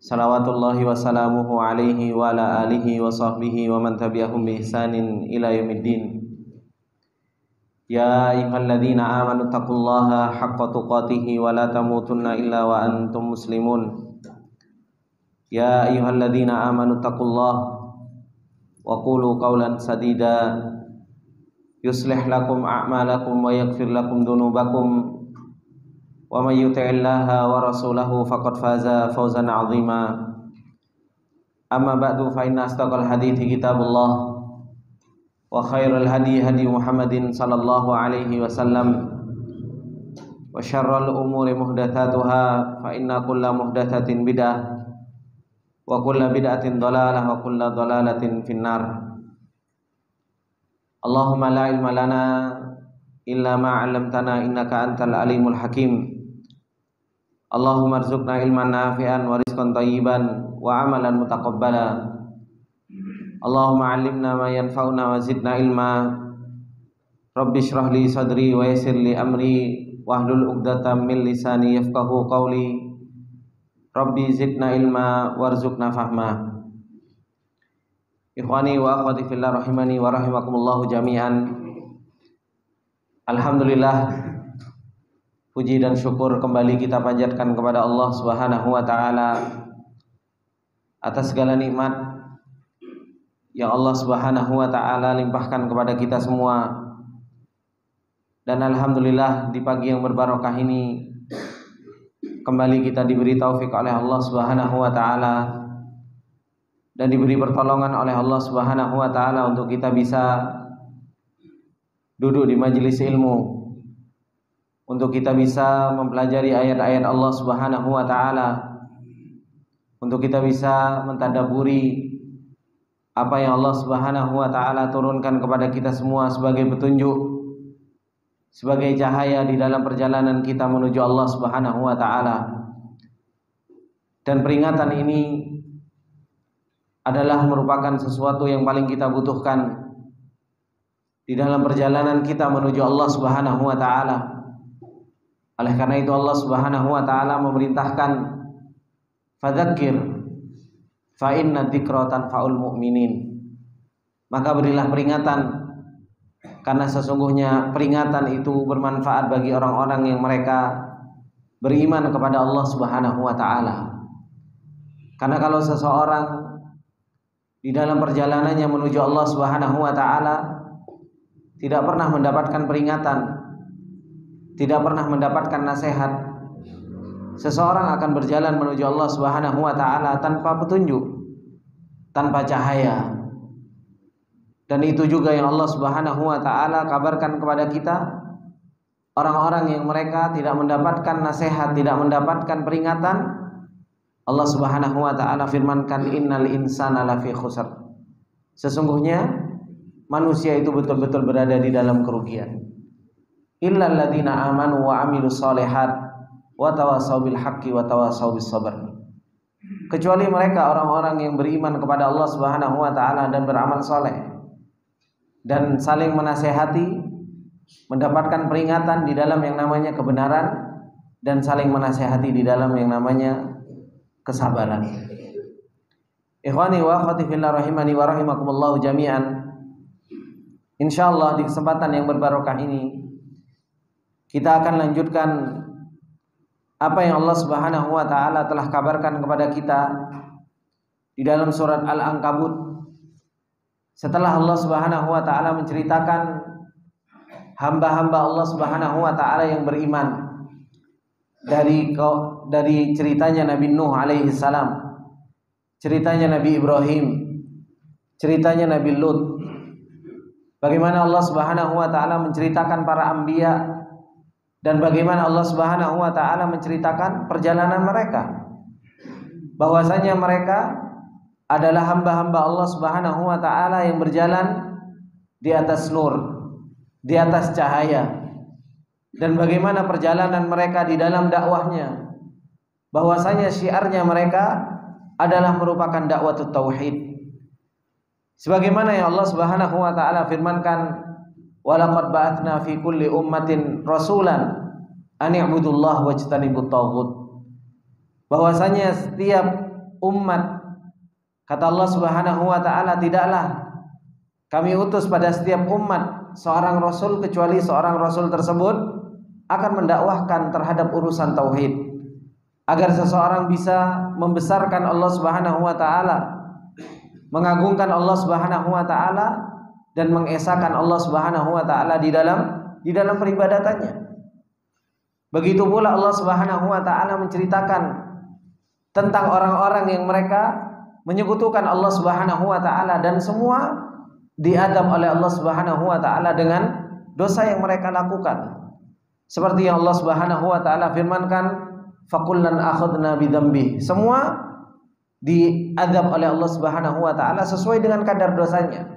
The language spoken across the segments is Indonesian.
Salawatullahi wa salamuhu alaihi wa ala alihi wa sahbihi wa man tabi'ahum bi ihsanin ila yaumiddin. Ya ayyuhalladzina amanu taqullaha haqqa tuqatih wa la tamutunna illa wa antum muslimun. Ya ayyuhalladzina amanu taqullaha wa qulu qawlan sadida yuslih lakum a'malakum wa yaghfir lakum dhunubakum wa may yuti'illaha wa rasulahu faqad faza fawzan 'azima. Amma ba'du fa inna asdaqal hadithi kitabullah wa khairul hadi hadi Muhammadin sallallahu alaihi wasallam wa syarrul umuri muhdatsatuha fa inna kulla muhdatsatin bid'ah wa kulla bid'atin dhalalah wa kulla dhalalatin finnar. Allahumma la ilma lana illa ma 'allamtana innaka antal alimul hakim. Allahumma arzuqna ilman nafi'an wa rizqan thayyiban wa amalan mutaqabbala. Allahumma 'allimna ma yanfa'una wa zidna ilma. Rabbi shrah li sadri wa yassir li amri wahlul 'uqdatam min lisani yafqahu qawli. Rabbi zidna ilma warzuqna fahma. Ikhwani wa akhwati fillah rahimani wa rahimakumullah jami'an. Alhamdulillah, puji dan syukur kembali kita panjatkan kepada Allah Subhanahu wa taala atas segala nikmat yang Allah Subhanahu wa taala limpahkan kepada kita semua. Dan alhamdulillah, di pagi yang berbarokah ini kembali kita diberi taufik oleh Allah Subhanahu wa taala dan diberi pertolongan oleh Allah Subhanahu wa taala untuk kita bisa duduk di majelis ilmu, untuk kita bisa mempelajari ayat-ayat Allah Subhanahu wa taala, untuk kita bisa mentadabburi apa yang Allah Subhanahu wa taala turunkan kepada kita semua sebagai petunjuk, sebagai cahaya di dalam perjalanan kita menuju Allah Subhanahu wa taala. Dan peringatan ini adalah merupakan sesuatu yang paling kita butuhkan di dalam perjalanan kita menuju Allah Subhanahu wa taala. Oleh karena itu Allah Subhanahu wa taala memerintahkan, fadzakir fa inna dzikra tanfa'ul mu'minin. Maka berilah peringatan, karena sesungguhnya peringatan itu bermanfaat bagi orang-orang yang mereka beriman kepada Allah Subhanahu wa taala. Karena kalau seseorang di dalam perjalanannya menuju Allah Subhanahu wa taala tidak pernah mendapatkan peringatan, tidak pernah mendapatkan nasihat, seseorang akan berjalan menuju Allah Subhanahu wa taala tanpa petunjuk, tanpa cahaya. Dan itu juga yang Allah Subhanahu wa taala kabarkan kepada kita, orang-orang yang mereka tidak mendapatkan nasihat, tidak mendapatkan peringatan. Allah Subhanahu wa taala firmankan, innal insana lafi khusr. Sesungguhnya manusia itu betul-betul berada di dalam kerugian. Illal ladzina amanu wa amilus shalihat wa tawassaw bil haqqi wa tawassaw bis sabr. Kecuali mereka orang-orang yang beriman kepada Allah Subhanahu wa taala dan beramal saleh dan saling menasehati, mendapatkan peringatan di dalam yang namanya kebenaran dan saling menasehati di dalam yang namanya kesabaran. Ikhwani wa akhwati fillah rahimani wa rahimakumullah jami'an. Insyaallah di kesempatan yang berbarokah ini kita akan lanjutkan apa yang Allah Subhanahu wa taala telah kabarkan kepada kita di dalam surat Al-Ankabut. Setelah Allah Subhanahu wa taala menceritakan hamba-hamba Allah Subhanahu wa taala yang beriman, dari ceritanya Nabi Nuh alaihi salam, ceritanya Nabi Ibrahim, ceritanya Nabi Lut. Bagaimana Allah Subhanahu wa taala menceritakan para anbiya dan bagaimana Allah Subhanahu wa taala menceritakan perjalanan mereka, bahwasanya mereka adalah hamba-hamba Allah Subhanahu wa taala yang berjalan di atas nur, di atas cahaya. Dan bagaimana perjalanan mereka di dalam dakwahnya, bahwasanya syiarnya mereka adalah merupakan dakwah tauhid. Sebagaimana yang Allah Subhanahu wa taala firmankan, walaqad ba'atsna fi kulli ummatin rasulan an i'budullaha wajtanibut taghut. bahwasanya setiap umat. Kata Allah Subhanahu wa taala, tidaklah kami utus pada setiap umat seorang rasul kecuali seorang rasul tersebut akan mendakwahkan terhadap urusan tauhid, agar seseorang bisa membesarkan Allah Subhanahu wa taala, mengagungkan Allah Subhanahu wa taala, dan mengesahkan Allah Subhanahu wa taala di dalam peribadatannya. Begitu pula Allah Subhanahu wa taala menceritakan tentang orang-orang yang mereka menyekutukan Allah Subhanahu wa taala dan semua diadab oleh Allah Subhanahu wa taala dengan dosa yang mereka lakukan. Seperti yang Allah Subhanahu wa taala firmankan, fakullan akhadna bidzambi. Semua diadab oleh Allah Subhanahu wa taala sesuai dengan kadar dosanya.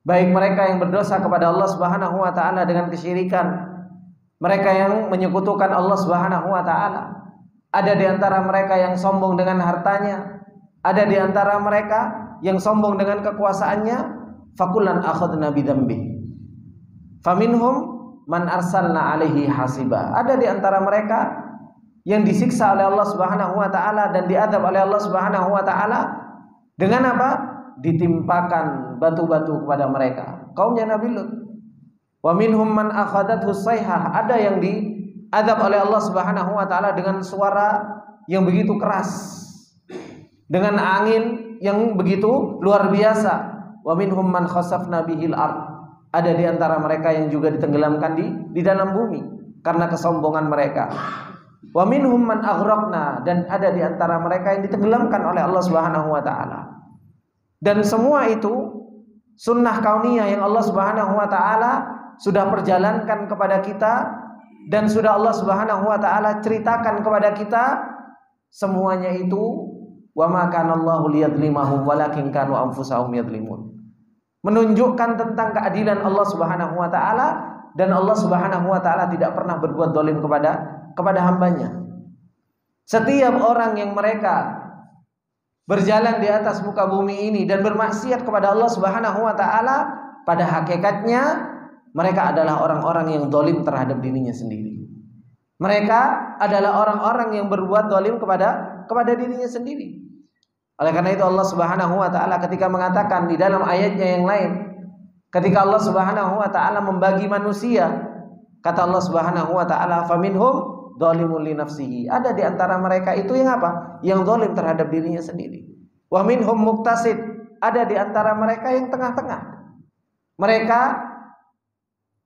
Baik mereka yang berdosa kepada Allah Subhanahu wa taala dengan kesyirikan, mereka yang menyekutukan Allah Subhanahu wa taala. Ada di antara mereka yang sombong dengan hartanya, ada di antara mereka yang sombong dengan kekuasaannya. Fakullan akhadna bidzambi. Faminhum man arsalna alaihi hasiba. Ada di antara mereka yang disiksa oleh Allah Subhanahu wa taala dan diadab oleh Allah Subhanahu wa taala dengan apa? Ditimpakan batu-batu kepada mereka. Kaumnya Nabi Lut. Wa minhum man akhadathu sayhah. Ada yang diadab oleh Allah Subhanahu wa taala dengan suara yang begitu keras, dengan angin yang begitu luar biasa. Wa minhum man khasafna bihil ard. Ada di antara mereka yang juga ditenggelamkan di dalam bumi karena kesombongan mereka. Wa minhum man aghraqna. Dan ada di antara mereka yang ditenggelamkan oleh Allah Subhanahu wa taala. Dan semua itu sunnah kauniyah yang Allah Subhanahu wa taala sudah perjalankan kepada kita dan sudah Allah Subhanahu wa taala ceritakan kepada kita. Semuanya itu wa ma kana Allahu liyadlimahum walakin kanu anfusahum yadlimun. Menunjukkan tentang keadilan Allah Subhanahu wa taala, dan Allah Subhanahu wa taala tidak pernah berbuat zalim kepada hambanya. Setiap orang yang mereka berjalan di atas muka bumi ini dan bermaksiat kepada Allah Subhanahu wa taala, pada hakikatnya mereka adalah orang-orang yang zalim terhadap dirinya sendiri. Mereka adalah orang-orang yang berbuat zalim kepada dirinya sendiri. Oleh karena itu Allah Subhanahu wa taala ketika mengatakan di dalam ayatnya yang lain, ketika Allah Subhanahu wa taala membagi manusia, kata Allah Subhanahu wa taala, faminhum dzalimun li nafsihi. Ada di antara mereka itu yang apa? Yang zalim terhadap dirinya sendiri. Wa minhum muqtasid. Ada di antara mereka yang tengah-tengah. Mereka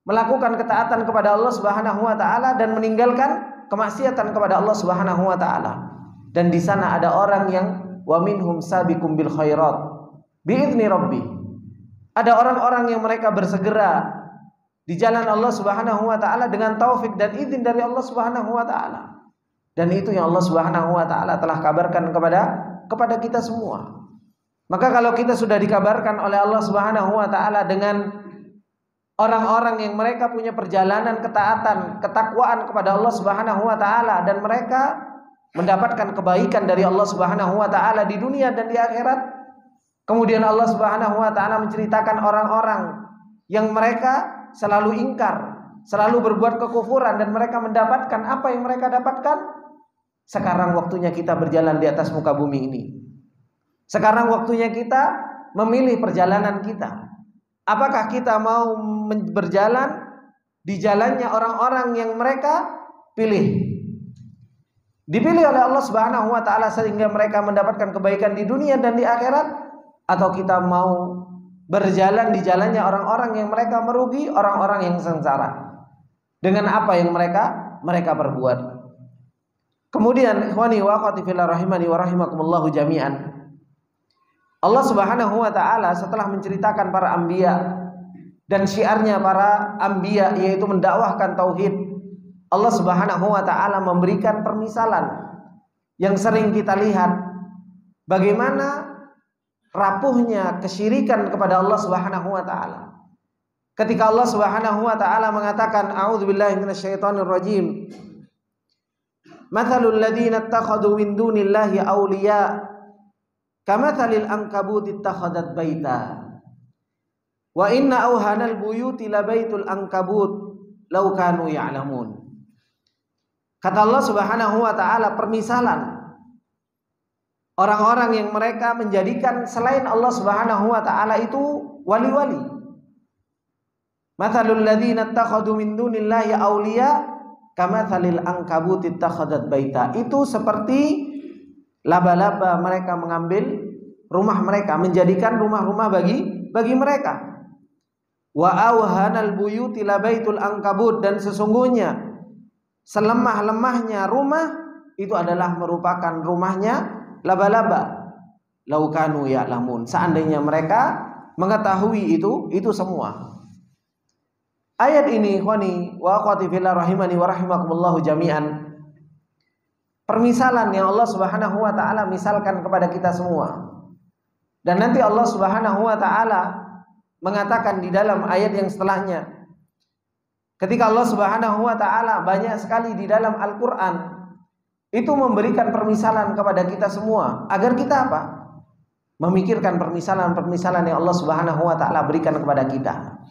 melakukan ketaatan kepada Allah Subhanahu wa taala dan meninggalkan kemaksiatan kepada Allah Subhanahu wa taala. Dan di sana ada orang yang wa minhum sabiqum bil khairat biizni rabbi. Ada orang-orang yang mereka bersegera di jalan Allah Subhanahu wa taala dengan taufik dan izin dari Allah Subhanahu wa taala. Dan itu yang Allah Subhanahu wa taala telah kabarkan kepada kita semua. Maka kalau kita sudah dikabarkan oleh Allah Subhanahu wa taala dengan orang-orang yang mereka punya perjalanan ketaatan, ketakwaan kepada Allah Subhanahu wa taala, dan mereka mendapatkan kebaikan dari Allah Subhanahu wa taala di dunia dan di akhirat. Kemudian Allah Subhanahu wa taala menceritakan orang-orang yang mereka selalu ingkar, selalu berbuat kekufuran, dan mereka mendapatkan apa yang mereka dapatkan. Sekarang waktunya kita berjalan di atas muka bumi ini. Sekarang waktunya kita memilih perjalanan kita. Apakah kita mau berjalan di jalannya orang-orang yang mereka pilih, dipilih oleh Allah Subhanahu wa taala sehingga mereka mendapatkan kebaikan di dunia dan di akhirat, atau kita mau berjalan di jalannya orang-orang yang mereka merugi, orang-orang yang sengsara dengan apa yang mereka perbuat. Kemudian ikhwani wa akhwati fillah rahimani wa rahimakumullah jami'an, Allah Subhanahu wa taala setelah menceritakan para anbiya dan syiarnya para anbiya, yaitu mendakwahkan tauhid, Allah Subhanahu wa taala memberikan permisalan yang sering kita lihat bagaimana rapuhnya kesyirikan kepada Allah Subhanahu wa taala. Ketika Allah Subhanahu wa taala mengatakan a'udzubillahi minasyaitonir rajim, mathalul ladzina ittakhadhu min dunillahi awliya kamathalil ankabut ittakhadat baita wa inna awhanal buyuti labaitul ankabut law kanu ya'lamun. Kata Allah Subhanahu wa taala permisalan orang-orang yang mereka menjadikan selain Allah Subhanahu wa taala itu wali-wali. Mathalul ladzina ittakhadhu min dunillahi auliya kamathalil ankabuti ittakhadat baita. Itu seperti laba-laba mereka mengambil rumah mereka, menjadikan rumah-rumah bagi mereka. Wa awhanal buyuti labaitul ankabut, dan sesungguhnya selemah-lemahnya rumah itu adalah merupakan rumahnya laba-laba. Laukanu ya'lamun, seandainya mereka mengetahui itu semua. Ayat ini, ikhwani wa akhwati fillah rahimani wa rahimakumullah jami'an, permisalan yang Allah Subhanahu wa taala misalkan kepada kita semua. Dan nanti Allah Subhanahu wa taala mengatakan di dalam ayat yang setelahnya, ketika Allah Subhanahu wa taala banyak sekali di dalam Al-Qur'an itu memberikan permisalan kepada kita semua agar kita apa? Memikirkan permisalan-permisalan yang Allah Subhanahu wa taala berikan kepada kita.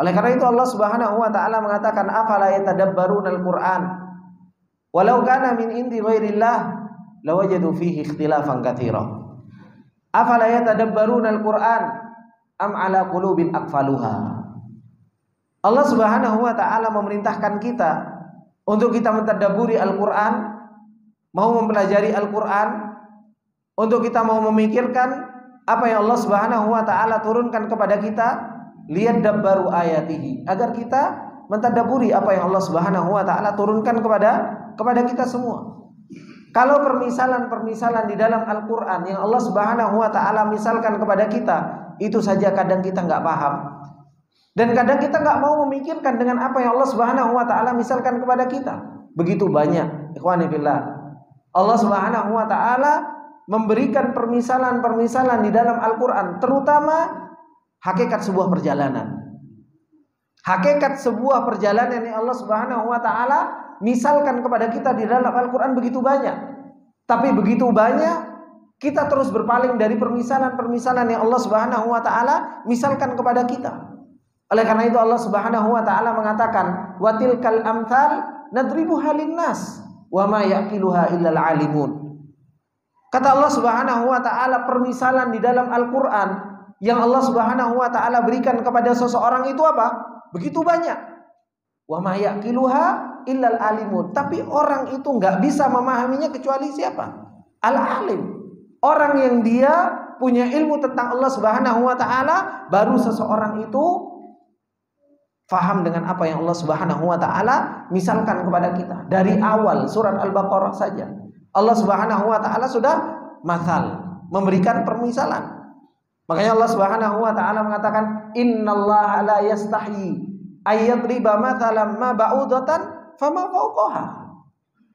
Oleh karena itu Allah Subhanahu wa taala mengatakan, afala yatadabbarunal Qur'an walau kana min indi ghairillah lawajadu fihi ikhtilafan katsira. Afala yatadabbarunal Qur'an am ala qulubin aqfaluha. Allah Subhanahu wa taala memerintahkan kita untuk kita mentadabburi Al-Qur'an, mau mempelajari Al-Qur'an, untuk kita mau memikirkan apa yang Allah Subhanahu wa taala turunkan kepada kita, lihat dabbaru ayatihi, agar kita mentadabburi apa yang Allah Subhanahu wa taala turunkan kepada kita semua. Kalau permisalan-permisalan di dalam Al-Qur'an yang Allah Subhanahu wa taala misalkan kepada kita, itu saja kadang kita enggak paham. Dan kadang kita enggak mau memikirkan dengan apa yang Allah Subhanahu wa taala misalkan kepada kita. Begitu banyak, ikhwani fillah, Allah Subhanahu wa taala memberikan permisalan-permisalan di dalam Al-Qur'an, terutama hakikat sebuah perjalanan. Hakikat sebuah perjalanan yang Allah Subhanahu wa taala misalkan kepada kita di dalam Al-Qur'an begitu banyak. Tapi begitu banyak kita terus berpaling dari permisalan-permisalan yang Allah Subhanahu wa taala misalkan kepada kita. Oleh karena itu Allah Subhanahu wa taala mengatakan, "Wa tilkal amthal nadribuha linnas wa ma yaqiluha illal alimun." Kata Allah Subhanahu wa taala, permisalan di dalam Al-Qur'an yang Allah Subhanahu wa taala berikan kepada seseorang itu apa? Begitu banyak. Wa ma yaqiluha illal alimun. Tapi orang itu enggak bisa memahaminya kecuali siapa? Al-alim. Orang yang dia punya ilmu tentang Allah Subhanahu wa taala, baru seseorang itu faham dengan apa yang Allah Subhanahu wa taala misalkan kepada kita. Dari awal surat Al-Baqarah saja Allah Subhanahu wa taala sudah masal, memberikan permisalan. Makanya Allah Subhanahu wa taala mengatakan, innallaha la yastahyi ayyadriba mathalan ma ba'udatan fama fawqaha.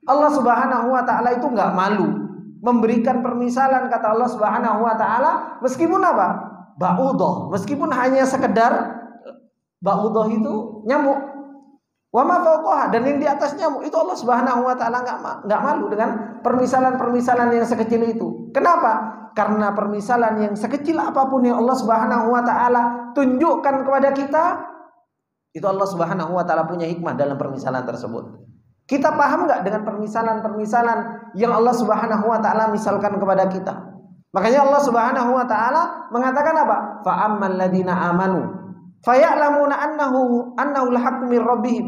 Allah Subhanahu wa taala itu enggak malu memberikan permisalan, kata Allah Subhanahu wa taala, meskipun apa? Ba'udah, meskipun hanya sekedar ba'udah itu nyamuk. Wa ma fawqaha, dan yang di atas nyamuk, itu Allah Subhanahu wa taala enggak malu dengan permisalan-permisalan yang sekecil itu. Kenapa? Karena permisalan yang sekecil apapun yang Allah Subhanahu wa taala tunjukkan kepada kita, itu Allah Subhanahu wa taala punya hikmah dalam permisalan tersebut. Kita paham enggak dengan permisalan-permisalan yang Allah Subhanahu wa taala misalkan kepada kita? Makanya Allah Subhanahu wa taala mengatakan apa? Fa ammal ladzina amanu faya'lamuna annahu al-haqqu mir rabbihim.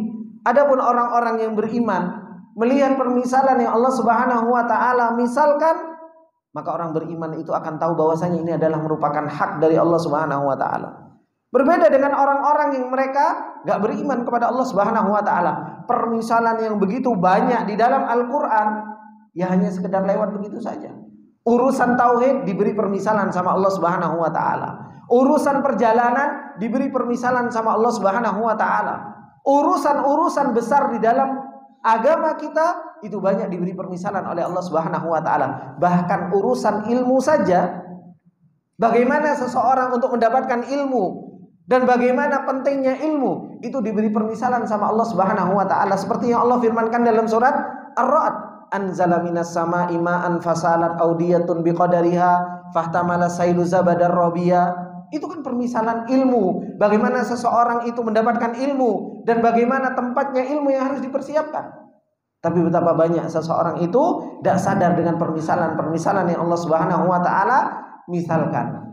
Adapun orang-orang yang beriman melihat permisalan yang Allah Subhanahu wa taala misalkan, maka orang beriman itu akan tahu bahwasanya ini adalah merupakan hak dari Allah Subhanahu wa taala. Berbeda dengan orang-orang yang mereka enggak beriman kepada Allah Subhanahu wa taala. Permisalan yang begitu banyak di dalam Al-Qur'an ya hanya sekedar lewat begitu saja. Urusan tauhid diberi permisalan sama Allah Subhanahu wa taala. Urusan perjalanan diberi permisalan sama Allah Subhanahu wa taala. Urusan-urusan besar di dalam agama kita itu banyak diberi permisalan oleh Allah Subhanahu wa taala. Bahkan urusan ilmu saja, bagaimana seseorang untuk mendapatkan ilmu dan bagaimana pentingnya ilmu, itu diberi permisalan sama Allah Subhanahu wa taala, seperti yang Allah firmankan dalam surat Ar-Ra'd, anzala minas sama'i ma'an fasalat audiyatun biqadariha fahtamala sailu zabadar rabiya. Itu kan permisalan ilmu, bagaimana seseorang itu mendapatkan ilmu dan bagaimana tempatnya ilmu yang harus dipersiapkan. Tapi betapa banyak seseorang itu tidak sadar dengan permisalan-permisalan yang Allah Subhanahu wa taala misalkan.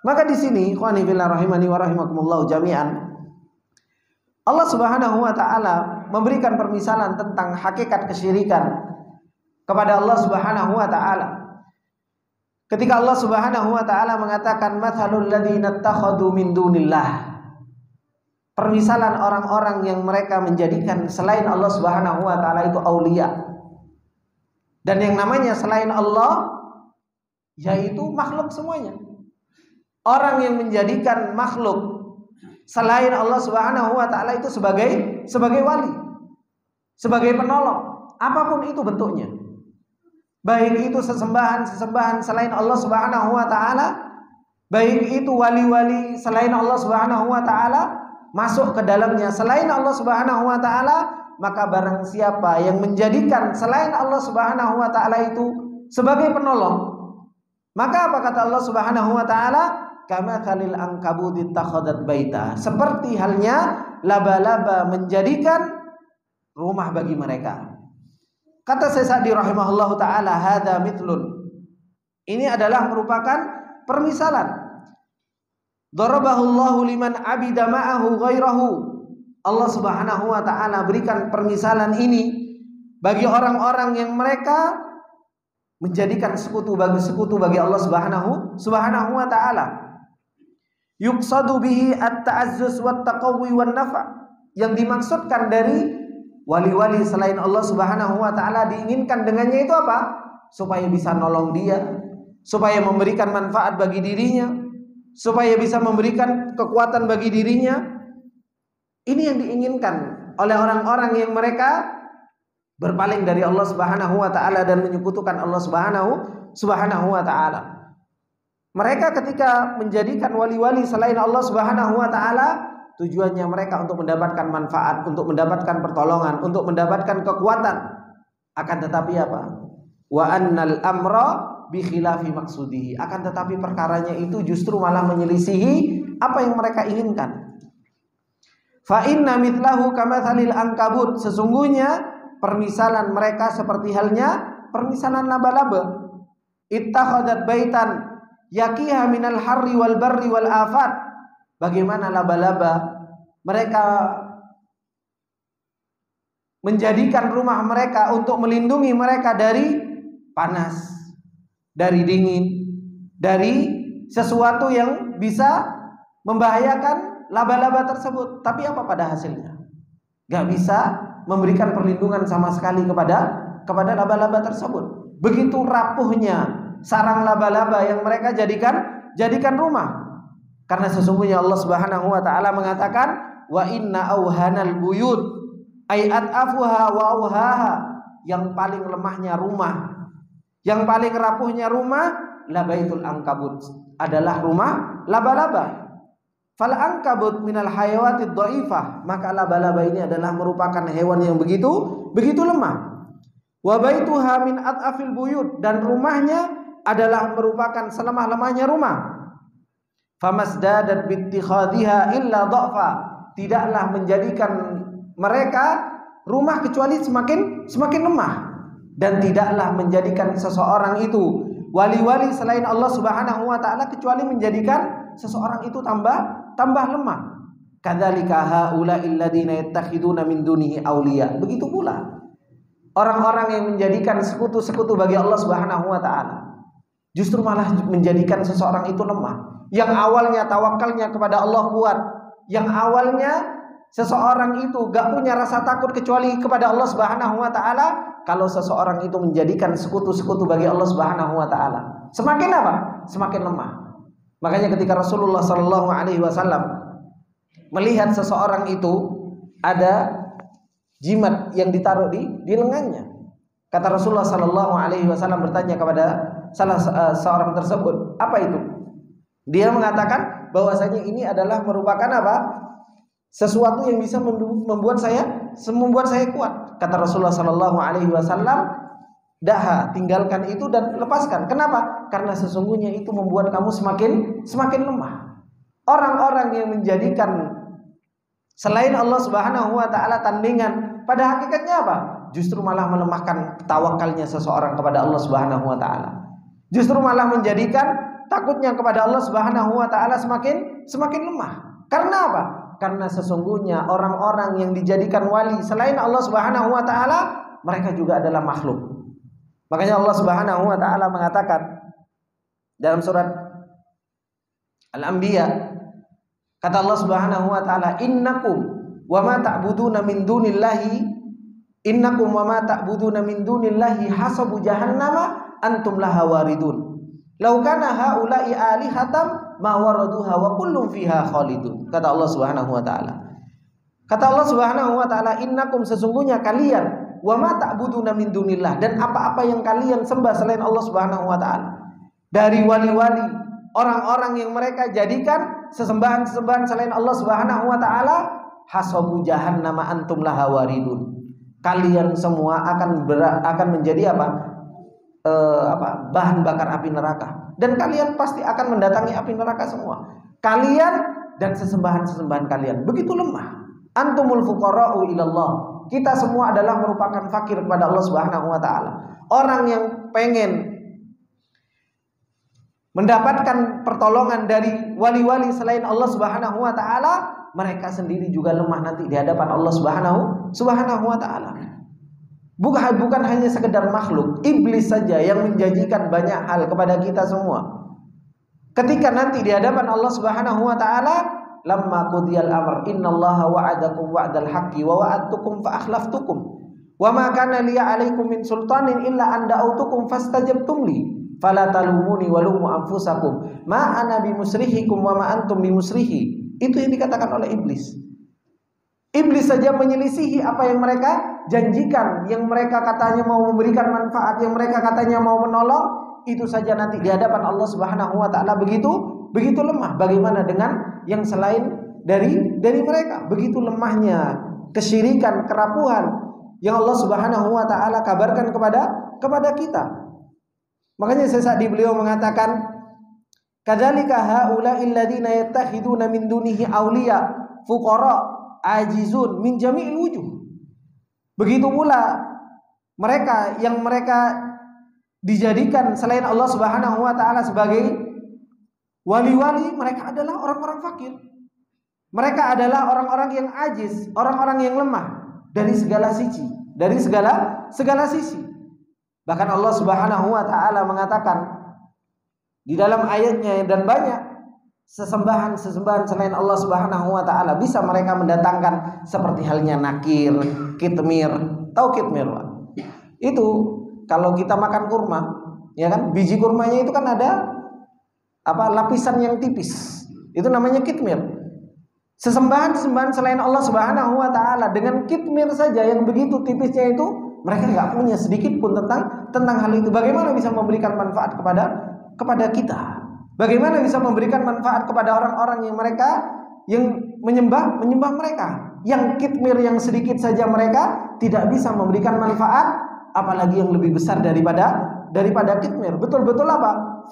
Maka di sini, ikhwani fillah rahimani wa rahimakumullah jami'an, Allah Subhanahu wa taala memberikan permisalan tentang hakikat kesyirikan kepada Allah Subhanahu wa taala. Ketika Allah Subhanahu wa taala mengatakan mathalul ladzina ittakhadhu min dunillah, permisalan orang-orang yang mereka menjadikan selain Allah Subhanahu wa taala itu aulia. Dan yang namanya selain Allah yaitu makhluk semuanya. Orang yang menjadikan makhluk selain Allah Subhanahu wa taala itu sebagai wali, sebagai penolong, apapun itu bentuknya. Baik itu sesembahan selain Allah Subhanahu wa taala, baik itu wali-wali selain Allah Subhanahu wa taala, masuk ke dalamnya selain Allah Subhanahu wa taala, maka barang siapa yang menjadikan selain Allah Subhanahu wa taala itu sebagai penolong, maka apa kata Allah Subhanahu wa taala? Kama khalil ankabut ittakhadat baita, seperti halnya laba-laba menjadikan rumah bagi mereka. Kata Syekh Sa'di rahimahullahu taala, hadza mithlun, ini adalah merupakan permisalan. Darabahullahu liman abida ma'ahu ghairahu, Allah Subhanahu wa taala berikan permisalan ini bagi orang-orang yang mereka menjadikan sekutu bagi Allah Subhanahu wa taala. Yuqsadu bihi at-ta'azzus wat taqawwi wan nafa, yang dimaksudkan dari wali-wali selain Allah Subhanahu wa taala diinginkan dengannya itu apa? Supaya bisa nolong dia, supaya memberikan manfaat bagi dirinya, supaya bisa memberikan kekuatan bagi dirinya. Ini yang diinginkan oleh orang-orang yang mereka berpaling dari Allah Subhanahu wa taala dan menyekutukan Allah Subhanahu wa taala. Mereka ketika menjadikan wali-wali selain Allah Subhanahu wa taala, tujuannya mereka untuk mendapatkan manfaat, untuk mendapatkan pertolongan, untuk mendapatkan kekuatan. Akan tetapi apa? Wa annal amra bi khilafi maqsudihi, akan tetapi perkaranya itu justru malah menyelisihi apa yang mereka inginkan. Fa inna mithlahu kamathalil ankabut, sesungguhnya permisalan mereka seperti halnya permisalan laba-laba. Ittakhadat baitan yaqiha minal harri wal barri wal afat. Bagaimana laba-laba mereka menjadikan rumah mereka untuk melindungi mereka dari panas, dari dingin, dari sesuatu yang bisa membahayakan laba-laba tersebut. Tapi apa pada hasilnya? Gak bisa memberikan perlindungan sama sekali kepada laba-laba tersebut. Begitu rapuhnya sarang laba-laba yang mereka jadikan rumah. Karena sesungguhnya Allah Subhanahu wa taala mengatakan, wa inna auhanal buyut ay at'afuha wa auhaha, yang paling lemahnya rumah, yang paling rapuhnya rumah, labaitul ankabut, adalah rumah laba-laba. Fal ankabut minal hayawatid dhaifah, maka laba-laba ini adalah merupakan hewan yang begitu lemah. Wa baituha min at'afil buyut, dan rumahnya adalah merupakan selemah-lemahnya rumah. Famasdadat bittikhadhiha illa dha'fa, tidaklah menjadikan mereka rumah kecuali semakin lemah, dan tidaklah menjadikan seseorang itu wali-wali selain Allah Subhanahu wa taala kecuali menjadikan seseorang itu tambah lemah. Kadzalika haula'il ladzina yattakhiduna min dunihi auliya, begitu pula orang-orang yang menjadikan sekutu-sekutu bagi Allah Subhanahu wa taala justru malah menjadikan seseorang itu lemah. Yang awalnya tawakalnya kepada Allah kuat, yang awalnya seseorang itu gak punya rasa takut kecuali kepada Allah Subhanahu wa taala, kalau seseorang itu menjadikan sekutu-sekutu bagi Allah Subhanahu wa taala, semakin apa? Semakin lemah. Makanya ketika Rasulullah sallallahu alaihi wasallam melihat seseorang itu ada jimat yang ditaruh di lengannya, kata Rasulullah sallallahu alaihi wasallam bertanya kepada salah seorang tersebut, apa itu? Dia mengatakan bahwasanya ini adalah merupakan apa? Sesuatu yang bisa membuat saya kuat. Kata Rasulullah sallallahu alaihi wasallam, daha, tinggalkan itu dan lepaskan. Kenapa? Karena sesungguhnya itu membuat kamu semakin lemah. Orang-orang yang menjadikan selain Allah Subhanahu wa taala tandingan, pada hakikatnya apa? Justru malah melemahkan tawakalnya seseorang kepada Allah Subhanahu wa taala. Justru malah menjadikan takutnya kepada Allah Subhanahu wa taala semakin lemah. Karena apa? Karena sesungguhnya orang-orang yang dijadikan wali selain Allah Subhanahu wa taala, mereka juga adalah makhluk. Makanya Allah Subhanahu wa taala mengatakan dalam surat Al-Anbiya, kata Allah Subhanahu wa taala, "Innakum wa ma ta'buduna min dunillahi hasabu jahannama antum laha waridun. Lau kana haula'i alihatam ma waraduha wa kullum fiha khalidun." Kata Allah Subhanahu wa taala. Kata Allah Subhanahu wa taala, "Innakum sesungguhnya kalian wa ma ta'buduna min dunillah dan apa-apa yang kalian sembah selain Allah Subhanahu wa taala. Dari wali-wali, orang-orang yang mereka jadikan sesembahan-sesembahan selain Allah Subhanahu wa taala, hasabu jahannama antum laha waridun." Kalian semua akan menjadi bahan bakar api neraka, dan kalian pasti akan mendatangi api neraka semua. Kalian dan sesembahan-sesembahan kalian begitu lemah. Antumul fuqara'u ilallah. Kita semua adalah merupakan fakir kepada Allah Subhanahu wa taala. Orang yang pengen mendapatkan pertolongan dari wali-wali selain Allah Subhanahu wa taala, mereka sendiri juga lemah nanti di hadapan Allah Subhanahu wa taala. Bukan hanya sekedar makhluk, iblis saja yang menjanjikan banyak hal kepada kita semua. Ketika nanti di hadapan Allah Subhanahu wa taala, lamma qudiyal amr innallaha wa'adakum wa'dal haqqi wa wa'adtukum fa akhlaftukum wa ma kana liya 'alaikum min sultanin illa an da'awtukum fastajabtum li fala talumuni wa lumu anfusakum ma ana bimusrihikum wa ma antum bimusrihi. Itu yang dikatakan oleh iblis. Iblis saja menyelisihi apa yang mereka janjikan, yang mereka katanya mau memberikan manfaat, yang mereka katanya mau menolong, itu saja nanti di hadapan Allah Subhanahu wa taala begitu lemah. Bagaimana dengan yang selain dari mereka? Begitu lemahnya kesyirikan, kerapuhan yang Allah Subhanahu wa taala kabarkan kepada kita. Makanya sesaat beliau mengatakan, kadzalika haula'il ladzina yattakhiduna min dunihi awliya fuqara ajizun min jami'il wujuh. Begitu pula mereka yang dijadikan selain Allah Subhanahu wa taala sebagai wali-wali, mereka adalah orang-orang fakir. Mereka adalah orang-orang yang ajiz, orang-orang yang lemah dari segala sisi, dari segala sisi. Bahkan Allah Subhanahu wa taala mengatakan di dalam ayatnya, dan banyak sesembahan selain Allah Subhanahu wa taala bisa mereka mendatangkan, seperti halnya nakir, kitmir. Tahu kitmir, Pak? Itu kalau kita makan kurma, ya kan? Biji kurmanya itu kan ada lapisan yang tipis. Itu namanya kitmir. Sesembahan selain Allah Subhanahu wa taala dengan kitmir saja yang begitu tipisnya itu, mereka enggak punya sedikit pun tentang hal itu. Bagaimana bisa memberikan manfaat kepada kita? Bagaimana bisa memberikan manfaat kepada orang-orang yang menyembah mereka? Yang kitmir yang sedikit saja mereka tidak bisa memberikan manfaat, apalagi yang lebih besar daripada kitmir. Betul-betul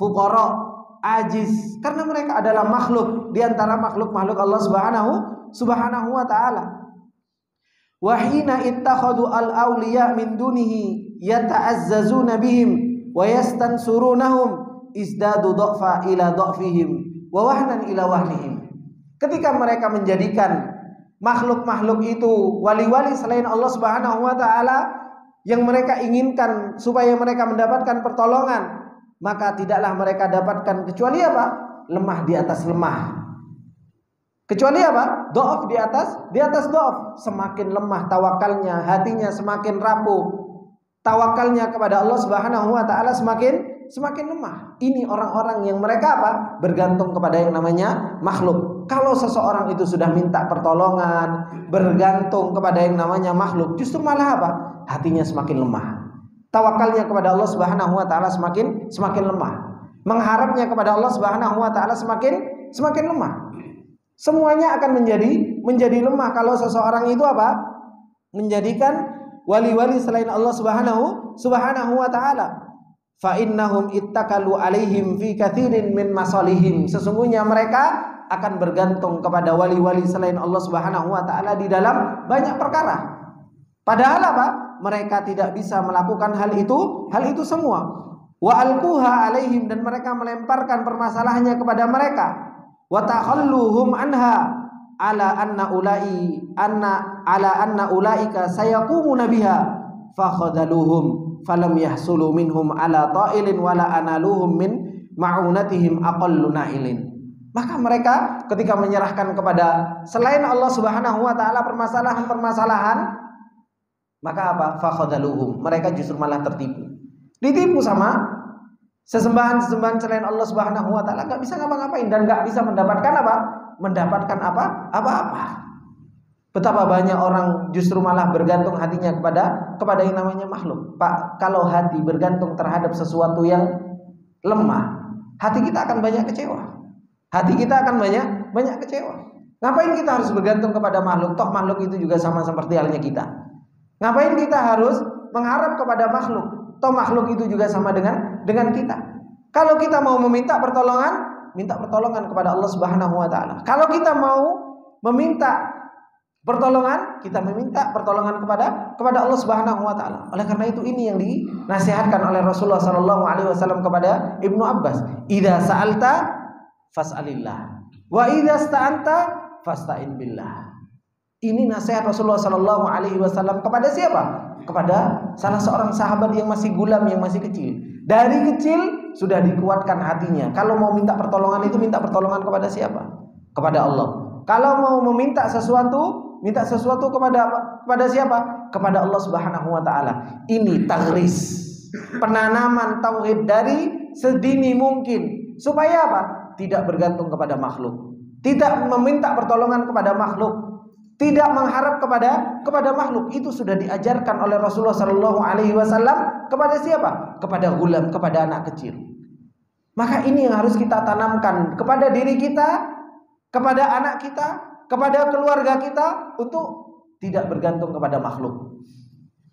fuqara, ajiz, karena mereka adalah makhluk di antara makhluk-makhluk Allah Subhanahu wa taala. Wa hina ittakhadhu al-awliya min dunihi yata'azzazuna bihim wa yastansurunahum izdadu dha'fa ila dha'fihim wa wahnan ila wahnihim. Ketika mereka menjadikan makhluk-makhluk itu wali-wali selain Allah Subhanahu wa taala yang mereka inginkan supaya mereka mendapatkan pertolongan, maka tidaklah mereka dapatkan kecuali lemah di atas lemah. Kecuali dha'f di atas dha'f. Semakin lemah tawakalnya, hatinya semakin rapuh. Tawakalnya kepada Allah Subhanahu wa taala semakin lemah. Ini orang-orang yang mereka bergantung kepada yang namanya makhluk. Kalau seseorang itu sudah minta pertolongan, bergantung kepada yang namanya makhluk, justru malah hatinya semakin lemah. Tawakalnya kepada Allah Subhanahu wa taala semakin lemah. Mengharapnya kepada Allah Subhanahu wa taala semakin lemah. Semuanya akan menjadi lemah kalau seseorang itu menjadikan wali-wali selain Allah Subhanahu wa taala. Fa innahum ittakalu alaihim fi katsirin min masalihim. Sesungguhnya mereka akan bergantung kepada wali-wali selain Allah Subhanahu wa taala di dalam banyak perkara. Padahal mereka tidak bisa melakukan hal itu semua. Wa alquha alaihim, dan mereka melemparkan permasalahannya kepada mereka. Wa takhalluhum anha ala anna ulaika sayaqumuna biha fakhadaluhum falam yahsulu minhum ala ta'ilin wala analuhum min ma'unatihim aqallu na'ilin. Maka mereka ketika menyerahkan kepada selain Allah Subhanahu wa taala permasalahan-permasalahan, maka apa? Fakhadaluhum, mereka justru malah tertipu. Ditipu sama sesembahan-sesembahan selain Allah Subhanahu wa taala, enggak bisa ngapa-ngapain dan enggak bisa mendapatkan apa? Mendapatkan apa-apa. Betapa banyak orang justru malah bergantung hatinya kepada yang namanya makhluk. Pak, kalau hati bergantung terhadap sesuatu yang lemah, hati kita akan banyak kecewa. Hati kita akan banyak kecewa. Ngapain kita harus bergantung kepada makhluk? Toh makhluk itu juga sama seperti halnya kita. Ngapain kita harus mengharap kepada makhluk? Toh makhluk itu juga sama dengan kita. Kalau kita mau meminta pertolongan, minta pertolongan kepada Allah Subhanahu wa taala. Kalau kita mau meminta pertolongan, kita meminta pertolongan kepada Allah Subhanahu wa taala. Oleh karena itu ini yang dinasihatkan oleh Rasulullah sallallahu alaihi wasallam kepada Ibnu Abbas, "Idza sa'alta fas'alillah wa idza sta'anta fasta'in billah." Ini nasihat Rasulullah sallallahu alaihi wasallam kepada siapa? Kepada salah seorang sahabat yang masih gulam, yang masih kecil. Dari kecil sudah dikuatkan hatinya. Kalau mau minta pertolongan itu minta pertolongan kepada siapa? Kepada Allah. Kalau mau meminta sesuatu, minta sesuatu kepada siapa? Kepada Allah Subhanahu wa taala. Ini taghris, penanaman tauhid dari sedini mungkin, supaya apa? Tidak bergantung kepada makhluk, tidak meminta pertolongan kepada makhluk, tidak mengharap kepada makhluk. Itu sudah diajarkan oleh Rasulullah sallallahu alaihi wasallam kepada siapa? Kepada gulam, kepada anak kecil. Maka ini yang harus kita tanamkan kepada diri kita, kepada anak kita, kepada keluarga kita, untuk tidak bergantung kepada makhluk.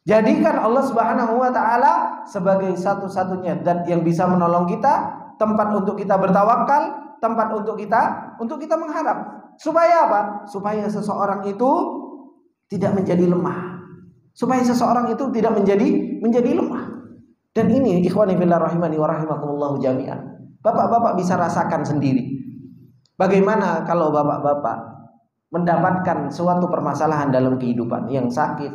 Jadikan Allah Subhanahu wa taala sebagai satu-satunya zat yang bisa menolong kita, tempat untuk kita bertawakal, tempat untuk kita mengharap. Supaya apa? Supaya seseorang itu tidak menjadi lemah. Supaya seseorang itu tidak menjadi lemah. Dan ini ikhwani fillah rahimani wa rahimakumullah jami'an. Bapak-bapak bisa rasakan sendiri. Bagaimana kalau bapak-bapak mendapatkan suatu permasalahan dalam kehidupan, yang sakit,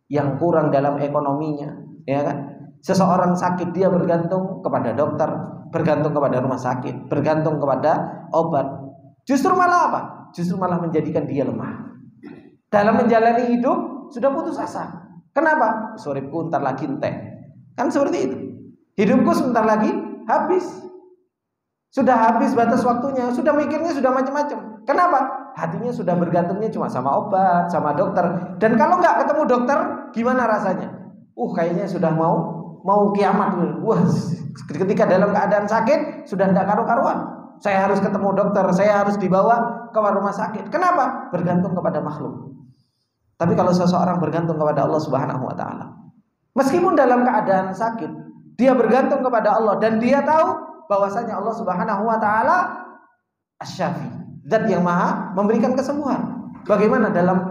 yang kurang dalam ekonominya, ya kan? Seseorang sakit, dia bergantung kepada dokter, bergantung kepada rumah sakit, bergantung kepada obat. Justru malah apa? Justru malah menjadikan dia lemah. Dalam menjalani hidup sudah putus asa. Kenapa? Sorepku ntar lagi entek. Kan seperti itu. Hidupku sebentar lagi habis. Sudah habis batas waktunya, sudah mikirnya sudah macam-macam. Kenapa? Hatinya sudah bergantungnya cuma sama obat, sama dokter. Dan kalau nggak ketemu dokter, gimana rasanya? Kayaknya sudah mau kiamat. Wah, ketika dalam keadaan sakit sudah tidak karu-karuan. Saya harus ketemu dokter, saya harus dibawa ke rumah sakit. Kenapa? Bergantung kepada makhluk. Tapi kalau seseorang bergantung kepada Allah Subhanahu wa taala, meskipun dalam keadaan sakit, dia bergantung kepada Allah dan dia tahu bahwasanya Allah Subhanahu wa taala Asy-Syafi, zat yang maha memberikan kesembuhan. Bagaimana dalam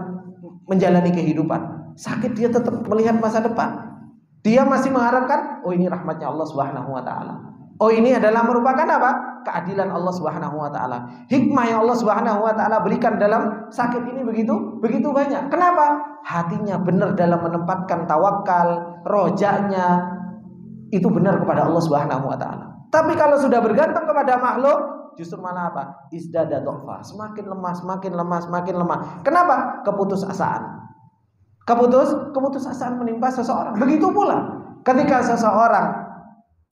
menjalani kehidupan? Sakit dia tetap melihat masa depan. Dia masih mengharapkan, ini rahmatnya Allah Subhanahu wa taala. Ini adalah merupakan apa? Keadilan Allah Subhanahu wa taala. Hikmah yang Allah Subhanahu wa taala berikan dalam sakit ini begitu banyak. Kenapa? Hatinya benar dalam menempatkan tawakal, rojaknya itu benar kepada Allah Subhanahu wa taala. Tapi kalau sudah bergantung kepada makhluk, justru malah apa? Izdada dha'fa, semakin lemah. Kenapa? Keputusasaan menimpa seseorang. Begitu pula ketika seseorang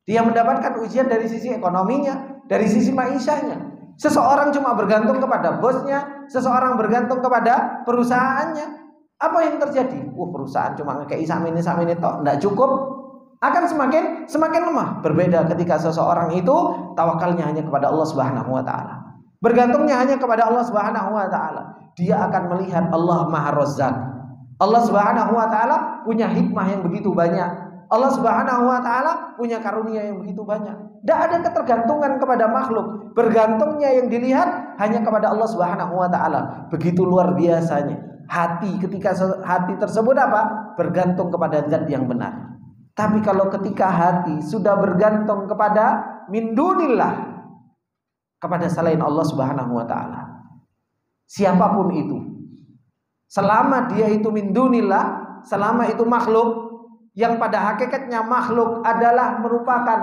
dia mendapatkan ujian dari sisi ekonominya, dari sisi maishahnya. Seseorang cuma bergantung kepada bosnya, seseorang bergantung kepada perusahaannya. Apa yang terjadi? Perusahaan cuma ngekei samini tok, enggak cukup. Akan semakin lemah. Berbeda ketika seseorang itu tawakalnya hanya kepada Allah Subhanahu wa taala. Bergantungnya hanya kepada Allah Subhanahu wa taala. Dia akan melihat Allah Maha Razzaq. Allah Subhanahu wa taala punya hikmah yang begitu banyak. Allah Subhanahu wa taala punya karunia yang begitu banyak. Tidak ada ketergantungan kepada makhluk. Bergantungnya yang dilihat hanya kepada Allah Subhanahu wa taala. Begitu luar biasanya hati ketika hati tersebut apa? Bergantung kepada zat yang benar. Tapi kalau ketika hati sudah bergantung kepada min dunillah, kepada selain Allah Subhanahu wa taala, siapapun itu, selama dia itu min dunillah, selama itu makhluk, yang pada hakikatnya makhluk adalah merupakan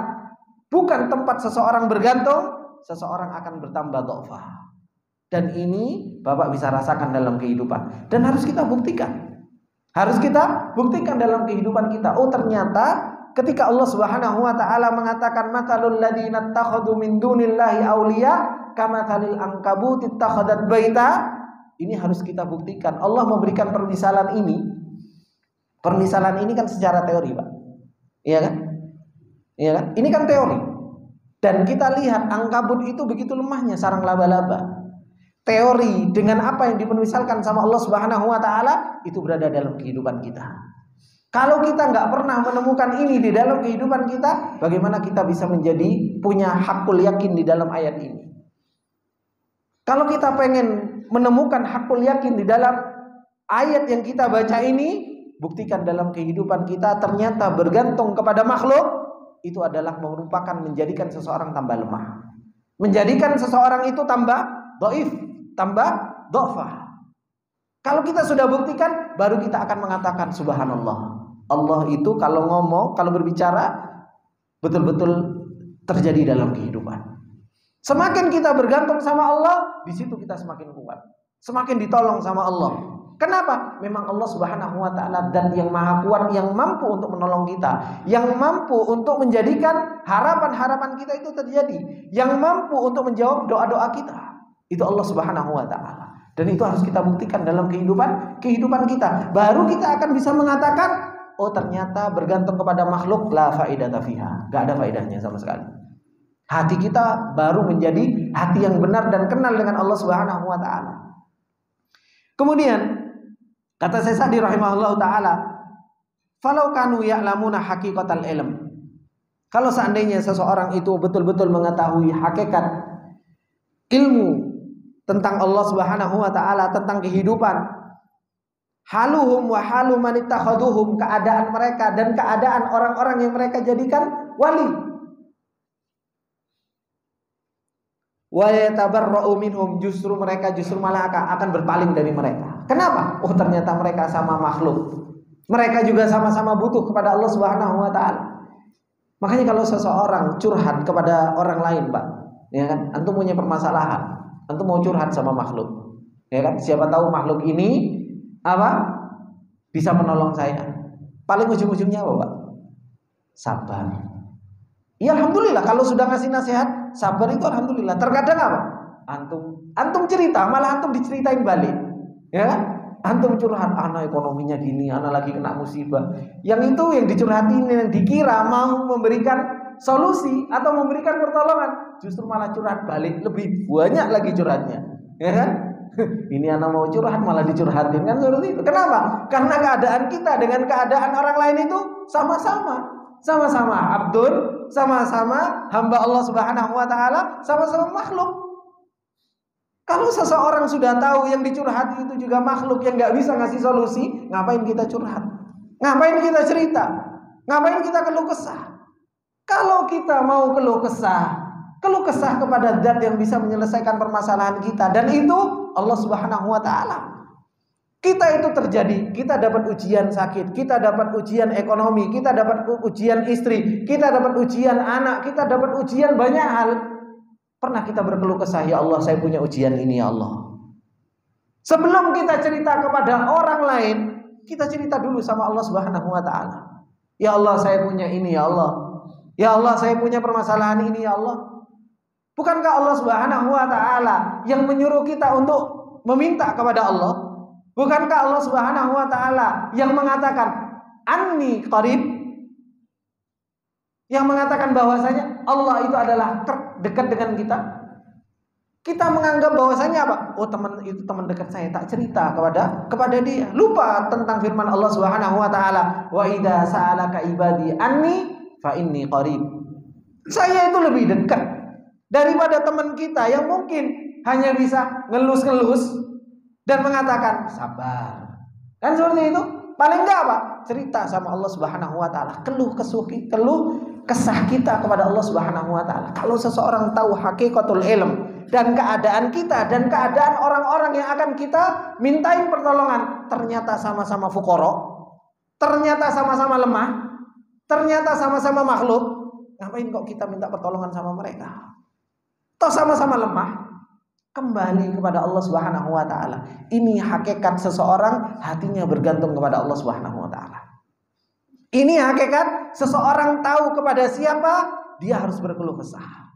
bukan tempat seseorang bergantung, seseorang akan bertambah dha'fa. Dan ini Bapak bisa rasakan dalam kehidupan. Dan harus kita buktikan. Harus kita buktikan dalam kehidupan kita. Oh ternyata ketika Allah Subhanahu wa taala mengatakan matsalul ladzina ittakhadhu min dunillahi auliya kamatsalil ankabuti ittakhadat baita, ini harus kita buktikan. Allah memberikan permisalan ini. Permisalan ini kan secara teori, Pak. Iya kan? Iya kan? Ini kan teori. Dan kita lihat Ankabut itu begitu lemahnya sarang laba-laba. Teori dengan apa yang dipermisalkan sama Allah Subhanahu wa taala itu berada dalam kehidupan kita. Kalau kita nggak pernah menemukan ini di dalam kehidupan kita, bagaimana kita bisa menjadi punya hakul yakin di dalam ayat ini? Kalau kita pengen menemukan hakul yakin di dalam ayat yang kita baca ini, buktikan dalam kehidupan kita ternyata bergantung kepada makhluk itu adalah merupakan menjadikan seseorang tambah lemah, menjadikan seseorang itu tambah dhaif, tambah dha'fa. Kalau kita sudah buktikan, baru kita akan mengatakan subhanallah. Allah itu kalau ngomong, kalau berbicara betul-betul terjadi dalam kehidupan. Semakin kita bergantung sama Allah, di situ kita semakin kuat, semakin ditolong sama Allah. Kenapa? Memang Allah Subhanahu wa taala dan yang maha kuat, yang mampu untuk menolong kita, yang mampu untuk menjadikan harapan-harapan kita itu terjadi, yang mampu untuk menjawab doa-doa kita. Itu Allah Subhanahu wa taala. Dan itu harus kita buktikan dalam kehidupan kita. Baru kita akan bisa mengatakan, oh ternyata bergantung kepada makhluk la faidata fiha. Enggak ada faedahnya sama sekali. Hati kita baru menjadi hati yang benar dan kenal dengan Allah Subhanahu wa taala. Kemudian kata Syekh Sa'di rahimahullah ta'ala, falau kanu ya'lamuna haqiqatal ilm. Kalau seandainya seseorang itu betul-betul mengetahui hakikat ilmu tentang Allah Subhanahu wa ta'ala, tentang kehidupan, haluhum wa halu man ittakhaduhum, keadaan mereka dan keadaan orang-orang yang mereka jadikan wali, wa yatabarra'u minhum, justru mereka malah akan berpaling dari mereka. Kenapa? Oh ternyata mereka sama makhluk. Mereka juga sama-sama butuh kepada Allah Subhanahu wa taala. Makanya kalau seseorang curhat kepada orang lain, Pak, ya kan? Antum punya permasalahan, antum mau curhat sama makhluk. Ya kan? Siapa tahu makhluk ini apa? Bisa menolong saya. Paling ujung-ujungnya apa, Pak? Sabar. Ya alhamdulillah kalau sudah ngasih nasihat, sabar itu alhamdulillah. Terkadang apa? Antum cerita, malah antum diceritain balik. Ya kan? Antum curhat, anak ekonominya gini, anak lagi kena musibah. Yang itu yang dicurhatin, yang dikira mau memberikan solusi atau memberikan pertolongan, justru malah curhat balik, lebih banyak lagi curhatnya. Ya kan? Ini anak mau curhat malah dicurhatin, kan seperti itu. Kenapa? Karena keadaan kita dengan keadaan orang lain itu sama-sama abdul, sama-sama hamba Allah Subhanahu wa taala, sama-sama makhluk. Kalau seseorang sudah tahu yang dicurhati itu juga makhluk yang gak bisa ngasih solusi, ngapain kita curhat? Ngapain kita cerita? Ngapain kita keluh kesah? Kalau kita mau keluh kesah kepada zat yang bisa menyelesaikan permasalahan kita, dan itu Allah Subhanahu wa taala. Kita itu terjadi, kita dapat ujian sakit, kita dapat ujian ekonomi, kita dapat ujian istri, kita dapat ujian anak, kita dapat ujian banyak hal. Pernah kita berkeluh kesah, ya Allah saya punya ujian ini ya Allah. Sebelum kita cerita kepada orang lain, kita cerita dulu sama Allah Subhanahu wa taala. Ya Allah saya punya ini ya Allah. Ya Allah saya punya permasalahan ini ya Allah. Bukankah Allah Subhanahu wa taala yang menyuruh kita untuk meminta kepada Allah? Bukankah Allah Subhanahu wa taala yang mengatakan anni qarib? Yang mengatakan bahwasanya Allah itu adalah dekat dengan kita. Kita menganggap bahwasanya apa? Oh teman itu teman dekat saya, tak cerita kepada dia. Lupa tentang firman Allah Subhanahu wa taala, wa idza sa'alaka ibadi anni fa inni qarib. Saya itu lebih dekat daripada teman kita yang mungkin hanya bisa ngelus-ngelus dan mengatakan sabar. Kan seperti itu. Paling enggak apa? Cerita sama Allah Subhanahu wa taala, keluh kesah kita kepada Allah Subhanahu wa taala. Kalau seseorang tahu hakikatul ilm dan keadaan kita dan keadaan orang-orang yang akan kita mintain pertolongan, ternyata sama-sama fuqara, ternyata sama-sama lemah, ternyata sama-sama makhluk. Ngapain kok kita minta pertolongan sama mereka? Toh sama-sama lemah. Kembali kepada Allah Subhanahu wa taala. Ini hakikat seseorang hatinya bergantung kepada Allah Subhanahu wa taala. Ini hakikat seseorang tahu kepada siapa dia harus berkeluh kesah.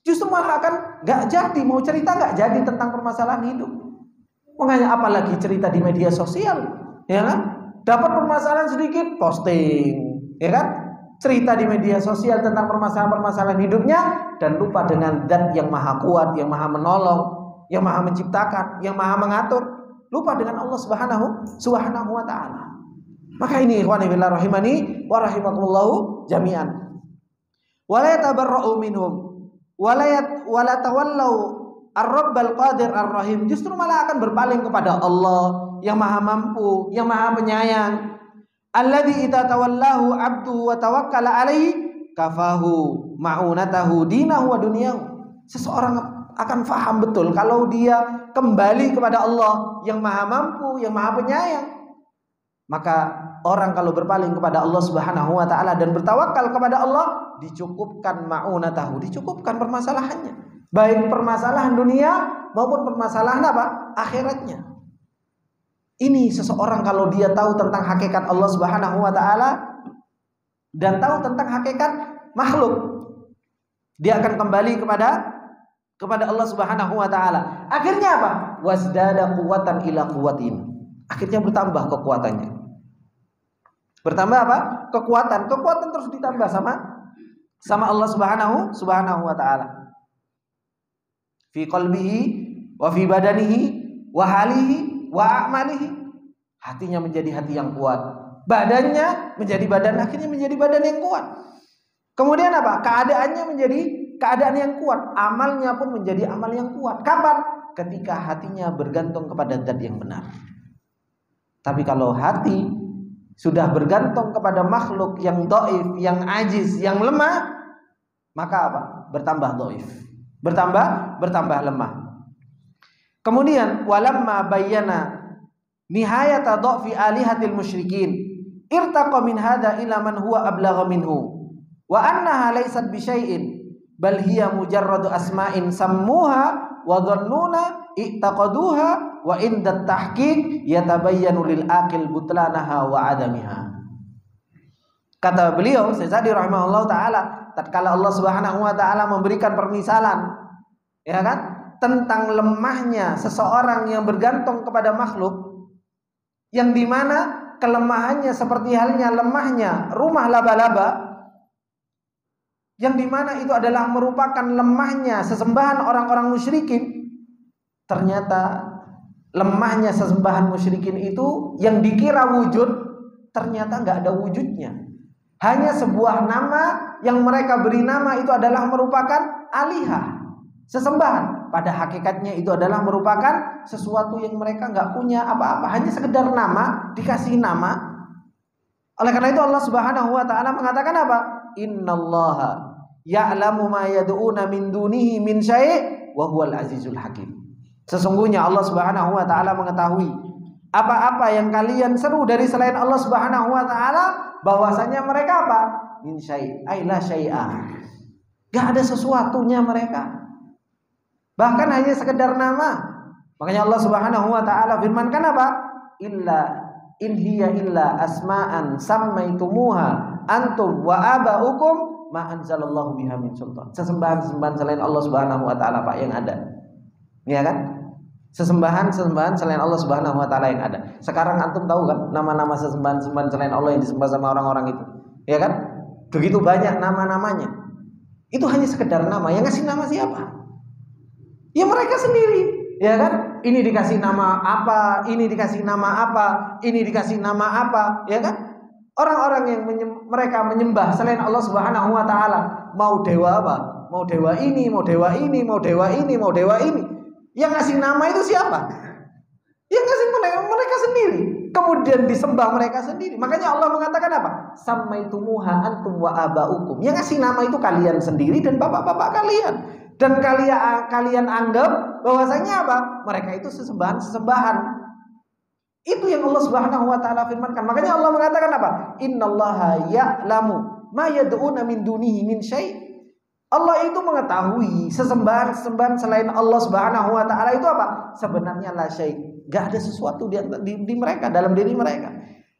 Justru malah akan gak jadi, mau cerita gak jadi tentang permasalahan hidup. Makanya apalagi cerita di media sosial, ya kan? Dapat permasalahan sedikit posting, ya kan? Cerita di media sosial tentang permasalahan-permasalahan hidupnya dan lupa dengan zat yang maha kuat, yang maha menolong, yang maha menciptakan, yang maha mengatur. Lupa dengan Allah Subhanahu wa taala. Maka ini ikhwani fillah rahimani wa rahimakumullah jami'an. Wa la yatabarra'u minhum wa la tawallau ar-rabbal qadir ar-rahim. Justru malah akan berpaling kepada Allah yang maha mampu, yang maha penyayang. Alladzi idza tawallahu 'abdu wa tawakkala alaihi kafahu ma'unatahu dinahu wa dunyahu. Seseorang akan faham betul kalau dia kembali kepada Allah yang maha mampu, yang maha penyayang. Maka orang kalau berpaling kepada Allah Subhanahu wa taala dan bertawakal kepada Allah, dicukupkan ma'unatahu, dicukupkan permasalahannya. Baik permasalahan dunia maupun permasalahan apa? Akhiratnya. Ini seseorang kalau dia tahu tentang hakikat Allah Subhanahu wa taala dan tahu tentang hakikat makhluk, dia akan kembali kepada Allah Subhanahu wa taala. Akhirnya apa? Wasdada quwwatan ila quwwatin. Akhirnya bertambah kekuatannya. Bertambah apa? Kekuatan terus ditambah sama Allah Subhanahu wa taala. Fi qalbihi wa fi badanihi wa halihi wa a'malihi. Hatinya menjadi hati yang kuat, badannya menjadi badan, akhirnya menjadi badan yang kuat. Kemudian apa? Keadaannya menjadi keadaan yang kuat, amalnya pun menjadi amal yang kuat. Kapan? Ketika hatinya bergantung kepada zat yang benar. Tapi kalau hati sudah bergantung kepada makhluk yang dhaif, yang ajiz, yang lemah, maka apa? Bertambah dhaif, bertambah lemah. Kemudian walamma bayyana nihayata dha'fi alihatil musyrikin irtaqa min hadha ila man huwa ablagha minhu wa annaha laysat bi syai'in bal hiya mujarradu asma'in sammuha wa dhannuna i'taqaduha wa inda tahqiq yatabayyanu lil aqil butlanaha wa adamiha. Kata beliau Syaikh rahimahullah taala, tatkala Allah Subhanahu wa taala memberikan permisalan, ya kan, tentang lemahnya seseorang yang bergantung kepada makhluk, yang dimana kelemahannya seperti halnya lemahnya rumah laba-laba, yang dimana itu adalah merupakan lemahnya sesembahan orang-orang musyrikin. Ternyata lemahnya sesembahan musyrikin itu yang dikira wujud, ternyata nggak ada wujudnya. Hanya sebuah nama yang mereka beri nama itu adalah merupakan alihah, sesembahan. Pada hakikatnya itu adalah merupakan sesuatu yang mereka nggak punya apa-apa, hanya sekedar nama, dikasih nama. Oleh karena itu Allah Subhanahu wa taala mengatakan apa? Innallaha ya'lamu ma yad'una min dunihi min syai' wa huwal azizul hakim. Sesungguhnya Allah Subhanahu wa taala mengetahui apa-apa yang kalian seru dari selain Allah Subhanahu wa taala, bahwasanya mereka apa? Min syai', ai la syai'a. Enggak ada sesuatunya mereka. Bahkan hanya sekedar nama. Makanya Allah Subhanahu wa taala firmankan apa? Illa in hiya illa asma'an sammaitumuha antum wa aba'ukum ma anzalallahu biha min sultan. Sesembahan-sesembahan selain Allah Subhanahu wa taala Pak yang ada. Ya kan? Sesembahan-sesembahan selain Allah Subhanahu wa taala yang ada. Sekarang antum tahu kan nama-nama sesembahan-sesembahan selain Allah yang disembah sama orang-orang itu? Ya kan? Begitu banyak nama-namanya. Itu hanya sekedar nama. Yang ngasih nama siapa? Ya mereka sendiri, ya kan? Ini dikasih nama apa, ini dikasih nama apa, ini dikasih nama apa, ya kan? Orang-orang yang mereka menyembah selain Allah Subhanahu wa taala, Mau dewa apa? Mau dewa ini, mau dewa ini, mau dewa ini, mau dewa ini. Yang ngasih nama itu siapa? Yang ngasih mereka sendiri. Kemudian disembah mereka sendiri. Makanya Allah mengatakan apa? Sammaitumuha antum wa abaukum. Yang ngasih nama itu kalian sendiri dan bapak-bapak kalian. Dan kalian anggap bahwasanya apa? Mereka itu sesembahan. Itu yang Allah Subhanahu wa taala firmankan. Makanya Allah mengatakan apa? Innallaha ya'lamu ma yad'una min dunihi min syai'. Allah itu mengetahui sesembahan selain Allah Subhanahu wa taala itu apa? Sebenarnya la syai'. Enggak ada sesuatu di mereka, dalam diri mereka.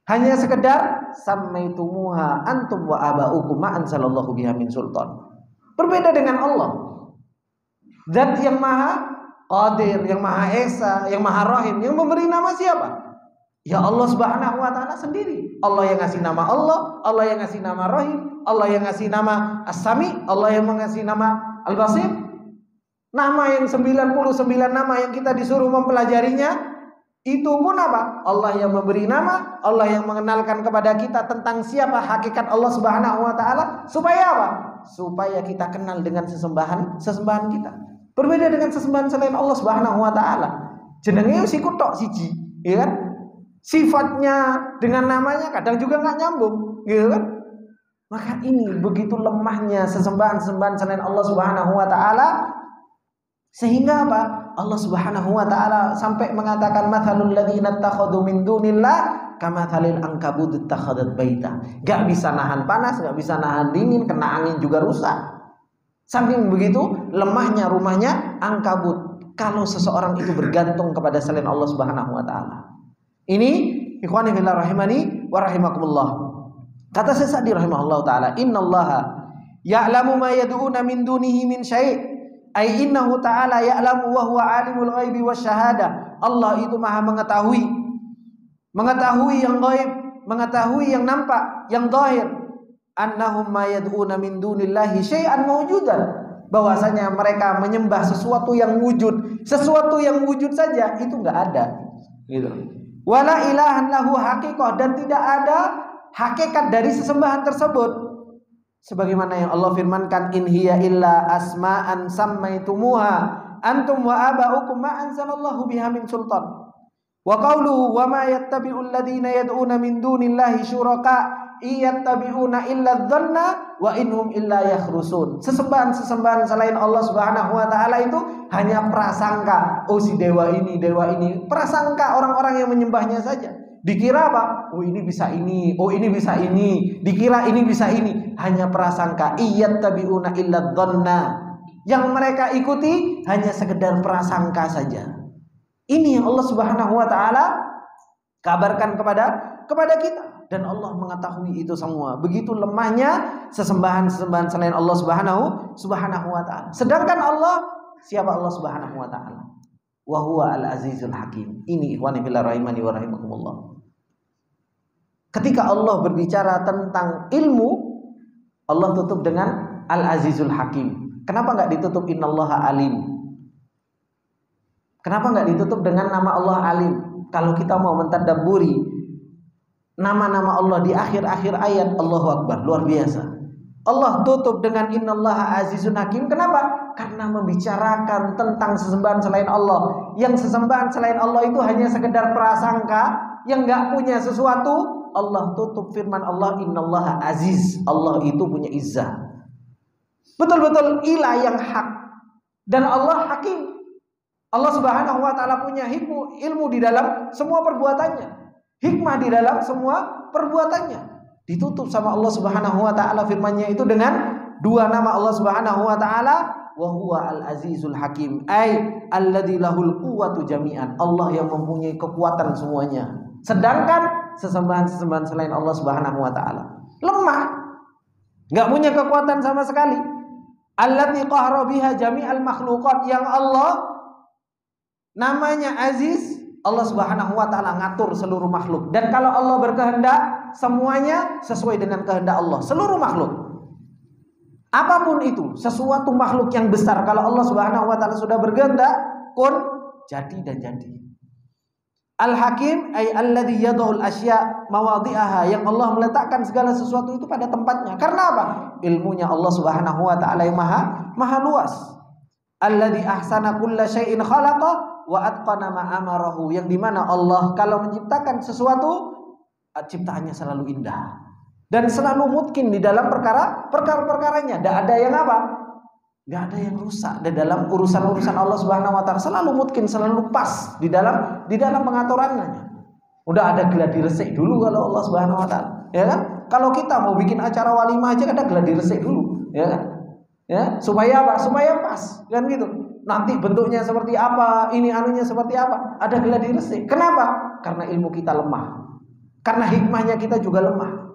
Hanya sekedar sammaitumuha antum wa abaukum ma anzalallahu biha min sultan. Berbeda dengan Allah. Zat yang Maha Qadir, yang Maha Esa, yang Maha Rahim, yang memberi nama siapa? Ya Allah Subhanahu wa taala sendiri. Allah yang ngasih nama Allah, Allah yang ngasih nama Rahim, Allah yang ngasih nama As-Sami, Allah yang mengasih nama Al-Basir. Nama yang 99 nama yang kita disuruh mempelajarinya, itu pun apa? Allah yang memberi nama, Allah yang mengenalkan kepada kita tentang siapa hakikat Allah Subhanahu wa taala, supaya apa? Supaya kita kenal dengan sesembahan kita. Berbeda dengan sesembahan selain Allah Subhanahu wa taala. Jenenge wis iku tok siji, ya kan? Sifatnya dengan namanya kadang juga nggak nyambung, gitu kan? Maka ini begitu lemahnya sesembahan selain Allah Subhanahu wa taala, sehingga apa? Allah Subhanahu wa taala sampai mengatakan mathalul ladzina ittakhadhu min dunillah kamathalil ankabut ittakhadat baita. Enggak bisa nahan panas, enggak bisa nahan dingin, kena angin juga rusak. Saking begitu lemahnya rumahnya ankabut kalau seseorang itu bergantung kepada selain Allah Subhanahu wa taala. Ini ikhwani fillah rahimani wa rahimakumullah. Kata Syekh Sa'di rahimahullah taala, innallaha ya'lamu ma yad'una min dunihi min syai'. Ai innahu ta'ala ya'lamu wa huwa 'alimul ghaibi wasyahada. Allah itu Maha mengetahui yang gaib, mengetahui yang nampak, yang zahir. Annahum ma yad'una min dunillahi syai'an mawjudan. Bahwasanya mereka menyembah sesuatu yang wujud. Sesuatu yang wujud saja itu enggak ada. Gitu. Wala ilahan lahu haqiqah, dan tidak ada hakikat dari sesembahan tersebut. Sebagaimana yang Allah firmankan, in hiya illa asma'an sammaitumuha antum wa aba'ukum ma anzalallahu biha min sultan. Wa qawluhu wa ma yattabi'ul ladzina yad'una min dunillahi syuraka iyattabi'una illa dhanna wa inhum illa yakhrusun. Sesembahan selain Allah Subhanahu wa taala itu hanya prasangka. Oh si dewa ini, prasangka orang-orang yang menyembahnya saja. Dikira apa? Oh ini bisa ini, oh ini bisa ini, dikira ini bisa ini. Hanya prasangka. Iyattabi'una illa dhanna. Yang mereka ikuti hanya sekedar prasangka saja. Ini yang Allah Subhanahu wa taala kabarkan kepada kita. Dan Allah mengetahui itu semua. Begitu lemahnya sesembahan selain Allah Subhanahu wa taala. Sedangkan Allah, siapa Allah Subhanahu wa taala? Wa huwa al-azizul hakim. Ini ikhwani fillah rahimani wa rahimakumullah. Ketika Allah berbicara tentang ilmu, Allah tutup dengan al-azizul hakim. Kenapa enggak ditutup innallaha alim? Kenapa enggak ditutup dengan nama Allah alim? Kalau kita mau mentadabburi nama-nama Allah di akhir-akhir ayat, Allahu Akbar, luar biasa. Allah tutup dengan innallaha azizun hakim. Kenapa? Karena membicarakan tentang sesembahan selain Allah. Yang sesembahan selain Allah itu hanya sekedar prasangka yang enggak punya sesuatu. Allah tutup firman Allah, innallaha aziz. Allah itu punya izzah. Betul-betul ilah yang hak. Dan Allah hakim. Allah Subhanahu wa taala punya ilmu di dalam semua perbuatannya. Hikmah di dalam semua perbuatannya. Ditutup sama Allah Subhanahu wa taala firman-Nya itu dengan dua nama Allah Subhanahu wa taala, wa huwa al-azizul hakim, ai alladzi lahul quwwatu jami'an. Allah yang mempunyai kekuatan semuanya. Sedangkan sesembahan selain Allah Subhanahu wa taala lemah. Enggak punya kekuatan sama sekali. Allati qahara biha jami'al makhluqat, yang Allah namanya Aziz. Allah Subhanahu wa taala ngatur seluruh makhluk. Dan kalau Allah berkehendak, semuanya sesuai dengan kehendak Allah. Seluruh makhluk. Apapun itu, sesuatu makhluk yang besar, kalau Allah Subhanahu wa taala sudah berkehendak, kun jadi dan jadi. Al-Hakim ay alladzi yad'ul asya mawadhi'aha, yang Allah meletakkan segala sesuatu itu pada tempatnya. Karena apa? Ilmunya Allah Subhanahu wa taala yang maha luas. Alladzi ahsana kulla syai'in khalaqa wa atqana ma amarahu, yang dimana Allah kalau menciptakan sesuatu ciptaannya selalu indah dan selalu mungkin di dalam perkara-perkaranya. Tidak ada yang apa? Tidak ada yang rusak di dalam urusan-urusan Allah Subhanahu wa taala. Selalu mungkin, selalu pas di dalam pengaturannya. Udah ada gladi resik dulu kalau Allah Subhanahu wa taala, ya kan? Kalau kita mau bikin acara walimah aja ada gladi resik dulu, ya kan? Ya, supaya apa? Supaya pas, kan gitu. Nanti bentuknya seperti apa, ini anunya seperti apa, ada gladi resik. Kenapa? Karena ilmu kita lemah. Karena hikmahnya kita juga lemah.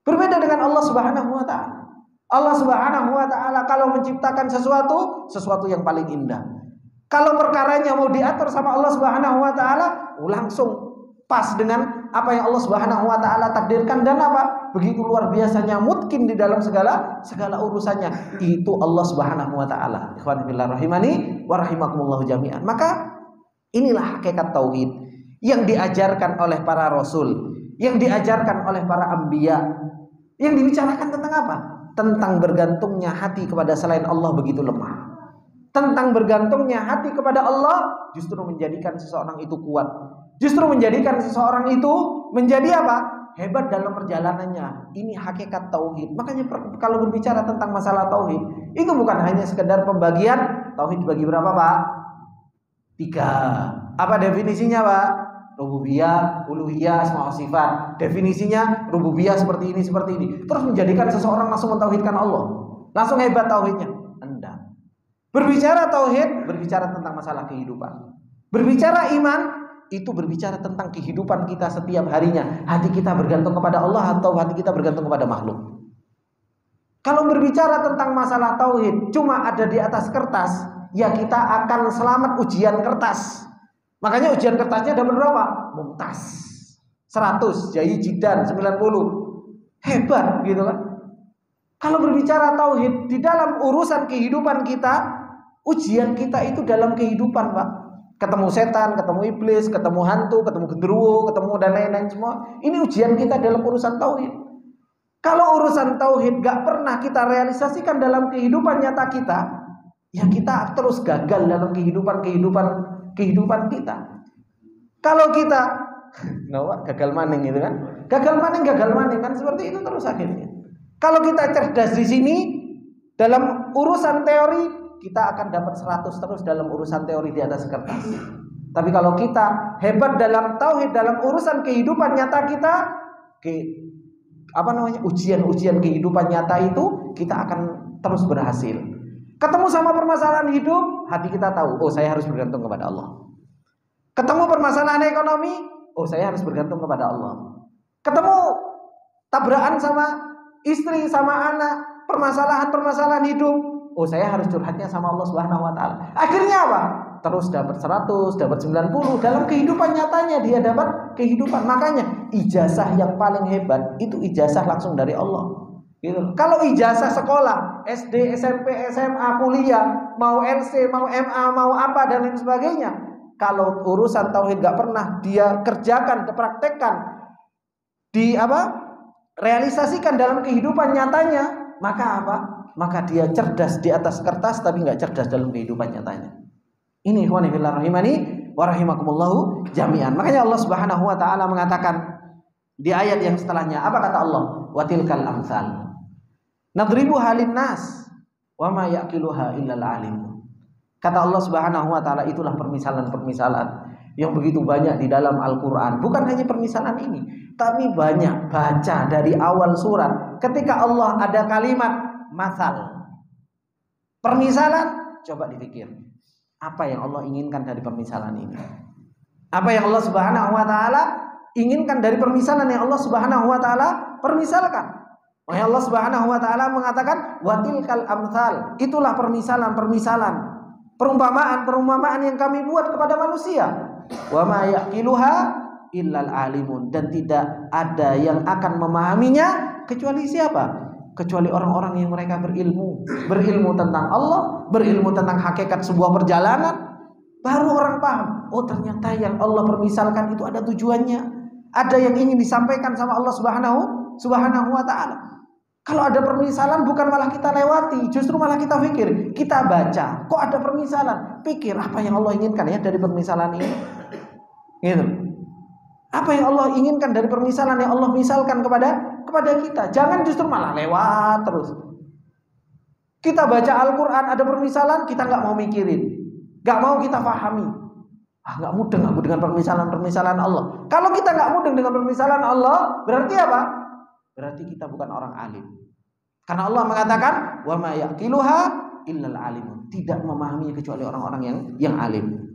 Berbeda dengan Allah Subhanahu wa taala. Allah Subhanahu wa taala kalau menciptakan sesuatu yang paling indah. Kalau perkaranya mau diatur sama Allah Subhanahu wa taala, langsung pas dengan apa yang Allah Subhanahu wa taala takdirkan, dan apa? Begitu luar biasanya mungkin di dalam segala urusannya. Itu Allah Subhanahu wa taala. Ikhwan fillah rahimani wa rahimakumullah jami'an. Maka inilah hakikat tauhid yang diajarkan oleh para rasul, yang diajarkan oleh para anbiya. Yang dibicarakan tentang apa? Tentang bergantungnya hati kepada selain Allah begitu lemah. Tentang bergantungnya hati kepada Allah justru menjadikan seseorang itu kuat. Justru menjadikan seseorang itu menjadi apa? Hebat dalam perjalanannya. Ini hakikat tauhid. Makanya kalau berbicara tentang masalah tauhid, itu bukan hanya sekedar pembagian tauhid bagi berapa, Pak? 3. Apa definisinya, Pak? Rububiyah, uluhiyah, asma wa sifat. Definisinya rububiyah seperti ini. Terus menjadikan seseorang langsung mentauhidkan Allah. Langsung hebat tauhidnya. Enggak. Berbicara tauhid, berbicara tentang masalah kehidupan. Berbicara iman, itu berbicara tentang kehidupan kita setiap harinya. Hati kita bergantung kepada Allah atau hati kita bergantung kepada makhluk. Kalau berbicara tentang masalah tauhid cuma ada di atas kertas, ya kita akan selamat ujian kertas. Makanya ujian kertasnya ada berapa? Mumtaz 100, Jayi Jidan 90. Hebat gitu kan. Kalau berbicara tauhid di dalam urusan kehidupan kita, ujian kita itu dalam kehidupan, Pak. Ketemu setan, ketemu iblis, ketemu hantu, ketemu genderuwo, ketemu dan lain-lain semua. Ini ujian kita dalam urusan tauhid. Kalau urusan tauhid gak pernah kita realisasikan dalam kehidupan nyata kita, ya kita terus gagal dalam kehidupan kita. Kalau kita gagal maning gitu kan. Gagal maning kan seperti itu terus akhirnya. Kalau kita cerdas di sini dalam urusan teori, kita akan dapat 100 terus dalam urusan teori di atas kertas. Tapi kalau kita hebat dalam tauhid, dalam urusan kehidupan nyata kita, ujian kehidupan nyata itu kita akan terus berhasil. Ketemu sama permasalahan hidup, hati kita tahu, oh saya harus bergantung kepada Allah. Ketemu permasalahan ekonomi, oh saya harus bergantung kepada Allah. Ketemu tabrakan sama istri, sama anak, permasalahan hidup, oh saya harus curhatnya sama Allah Subhanahu wa taala. Akhirnya apa? Terus dapat 100, dapat 90, dalam kehidupan nyatanya dia dapat kehidupan. Makanya ijazah yang paling hebat itu ijazah langsung dari Allah. Gitu. Kalau ijazah sekolah, SD, SMP, SMA, kuliah, mau LC, mau MA, mau apa dan lain sebagainya, kalau urusan tauhid gak pernah dia kerjakan, dipraktekkan, realisasikan dalam kehidupan nyatanya, maka apa? Maka dia cerdas di atas kertas tapi gak cerdas dalam kehidupan nyatanya. Ini ikhwani fillah rahimani wa rahimakumullahu jami'an. Makanya Allah Subhanahu wa taala mengatakan di ayat yang setelahnya, apa kata Allah? Wa tilkal amsal nadribuha linnas wa ma yaqiluha illal alim. Kata Allah Subhanahu wa taala, itulah permisalan-permisalan yang begitu banyak di dalam Al-Qur'an. Bukan hanya permisalan ini, tapi banyak. Baca dari awal surat, ketika Allah ada kalimat masal, permisalan, coba dipikir apa yang Allah inginkan dari permisalan ini. Apa yang Allah Subhanahu wa taala inginkan dari permisalan yang Allah Subhanahu wa taala permisalkan. Makanya Allah Subhanahu wa taala mengatakan watilkal amsal, itulah permisalan-permisalan, perumpamaan yang kami buat kepada manusia. Wa ma yaqiluha illal alimun, dan tidak ada yang akan memahaminya kecuali siapa? Kecuali orang-orang yang mereka berilmu tentang Allah, berilmu tentang hakikat sebuah perjalanan, Baru orang paham, oh ternyata yang Allah permisalkan itu ada tujuannya. Ada yang ingin disampaikan sama Allah Subhanahu wa taala. Kalau ada permisalan bukan malah kita lewati, justru malah kita pikir, kita baca, kok ada permisalan, pikir apa yang Allah inginkan ya dari permisalan ini. Gitu. Apa yang Allah inginkan dari permisalan yang Allah misalkan kepada kita. Jangan justru malah lewat terus. Kita baca Al-Quran ada permisalan, kita nggak mau mikirin, nggak mau kita pahami. Nggak mudeng aku dengan permisalan Allah. Kalau kita nggak mudeng dengan permisalan Allah, berarti apa? Berarti kita bukan orang alim. Karena Allah mengatakan, wa ma yaqiluha illal alimun. Tidak memahami kecuali orang-orang yang alim.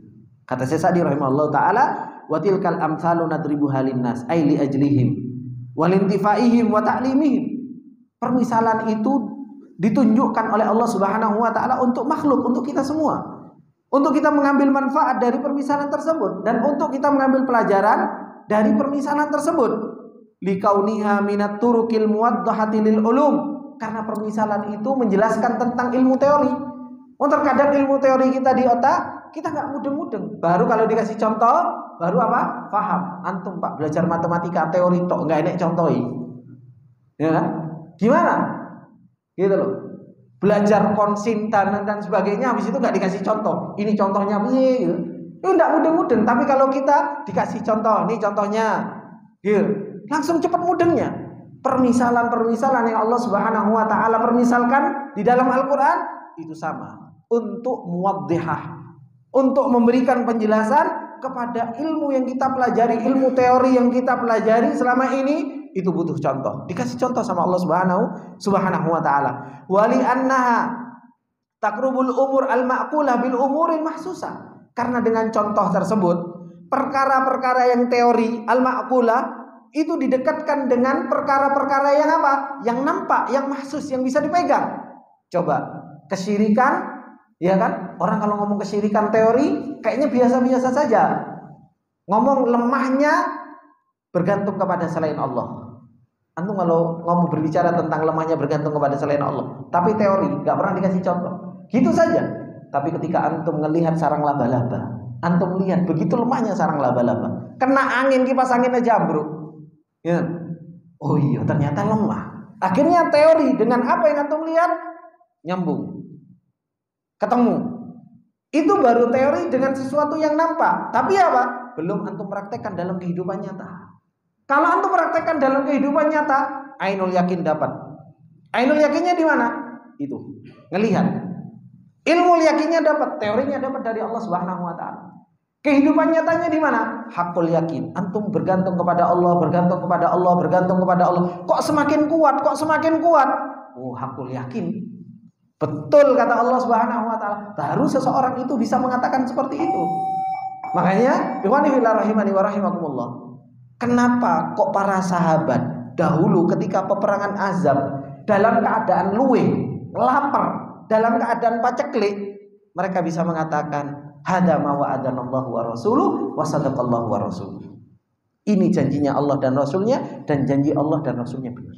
Kata Syekh Sa'di rahimahullah taala, wa tilkal amsalu nadribuha linnas ay li ajlihim wa lintifaihim wa ta'limihim. Permisalan itu ditunjukkan oleh Allah Subhanahu wa taala untuk makhluk, untuk kita semua. Untuk kita mengambil manfaat dari permisalan tersebut dan untuk kita mengambil pelajaran dari permisalan tersebut. Likauniha minat turukil muwaddahati lil ulum, karena permisalan itu menjelaskan tentang ilmu teori. Terkadang ilmu teori kita di otak kita nggak mudeng-mudeng. Baru kalau dikasih contoh, baru apa? Paham. Antum Pak belajar matematika teori tok nggak enak contohi, ya kan? Gimana? Gitu loh. Belajar konsintan dan sebagainya, habis itu nggak dikasih contoh. Ini contohnya piye? Gitu. Itu nggak mudeng-mudeng. Tapi kalau kita dikasih contoh, nih contohnya, gitu, langsung cepat mudengnya. Permisalan-permisalan yang Allah Subhanahu wa taala permisalkan di dalam Al-Quran itu sama untuk muwaddihah, untuk memberikan penjelasan kepada ilmu yang kita pelajari, ilmu teori yang kita pelajari selama ini. Itu butuh contoh. Dikasih contoh sama Allah Subhanahu wa taala. Wali annaha takrubul umur al-ma'qulah bil umuril mahsusah. Karena dengan contoh tersebut, perkara-perkara yang teori al-ma'qulah itu didekatkan dengan perkara-perkara yang apa? Yang nampak, yang mahsus, yang bisa dipegang. Coba kesyirikan, ya kan? Orang kalau ngomong kesyirikan teori kayaknya biasa-biasa saja. Ngomong lemahnya bergantung kepada selain Allah. Antum kalau ngomong berbicara tentang lemahnya bergantung kepada selain Allah, tapi teori nggak pernah dikasih contoh, gitu saja. Tapi ketika antum melihat sarang laba-laba, antum lihat begitu lemahnya sarang laba-laba, kena angin, kipas angin aja ambruk. Ya. Oh iya, ternyata lemah. Akhirnya teori dengan apa yang antum lihat nyambung, ketemu. Itu baru teori dengan sesuatu yang nampak. Tapi apa? Belum antum praktekkan dalam kehidupan nyata. Kalau antum praktekkan dalam kehidupan nyata, ainul yakin dapat. Ainul yakinnya di mana? Itu ngelihat. Ilmu yakinnya dapat, teorinya dapat dari Allah Subhanahu wa taala. Kehidupan nyatanya di mana? Hakul yakin. Antum bergantung kepada Allah, bergantung kepada Allah, bergantung kepada Allah. Kok semakin kuat? Kok semakin kuat? Oh, hakul yakin. Betul kata Allah Subhanahu wa taala. Baru seseorang itu bisa mengatakan seperti itu. Makanya, ikhwani fillah rahimani wa rahimakumullah. Kenapa kok para sahabat dahulu ketika peperangan Ahzab dalam keadaan luweh, lapar, dalam keadaan paceklik, mereka bisa mengatakan hada ma wa'adanallahu wa rasuluhu wa sadaqallahu wa rasuluhu. Ini janjinya Allah dan Rasulnya, dan janji Allah dan Rasulnya benar.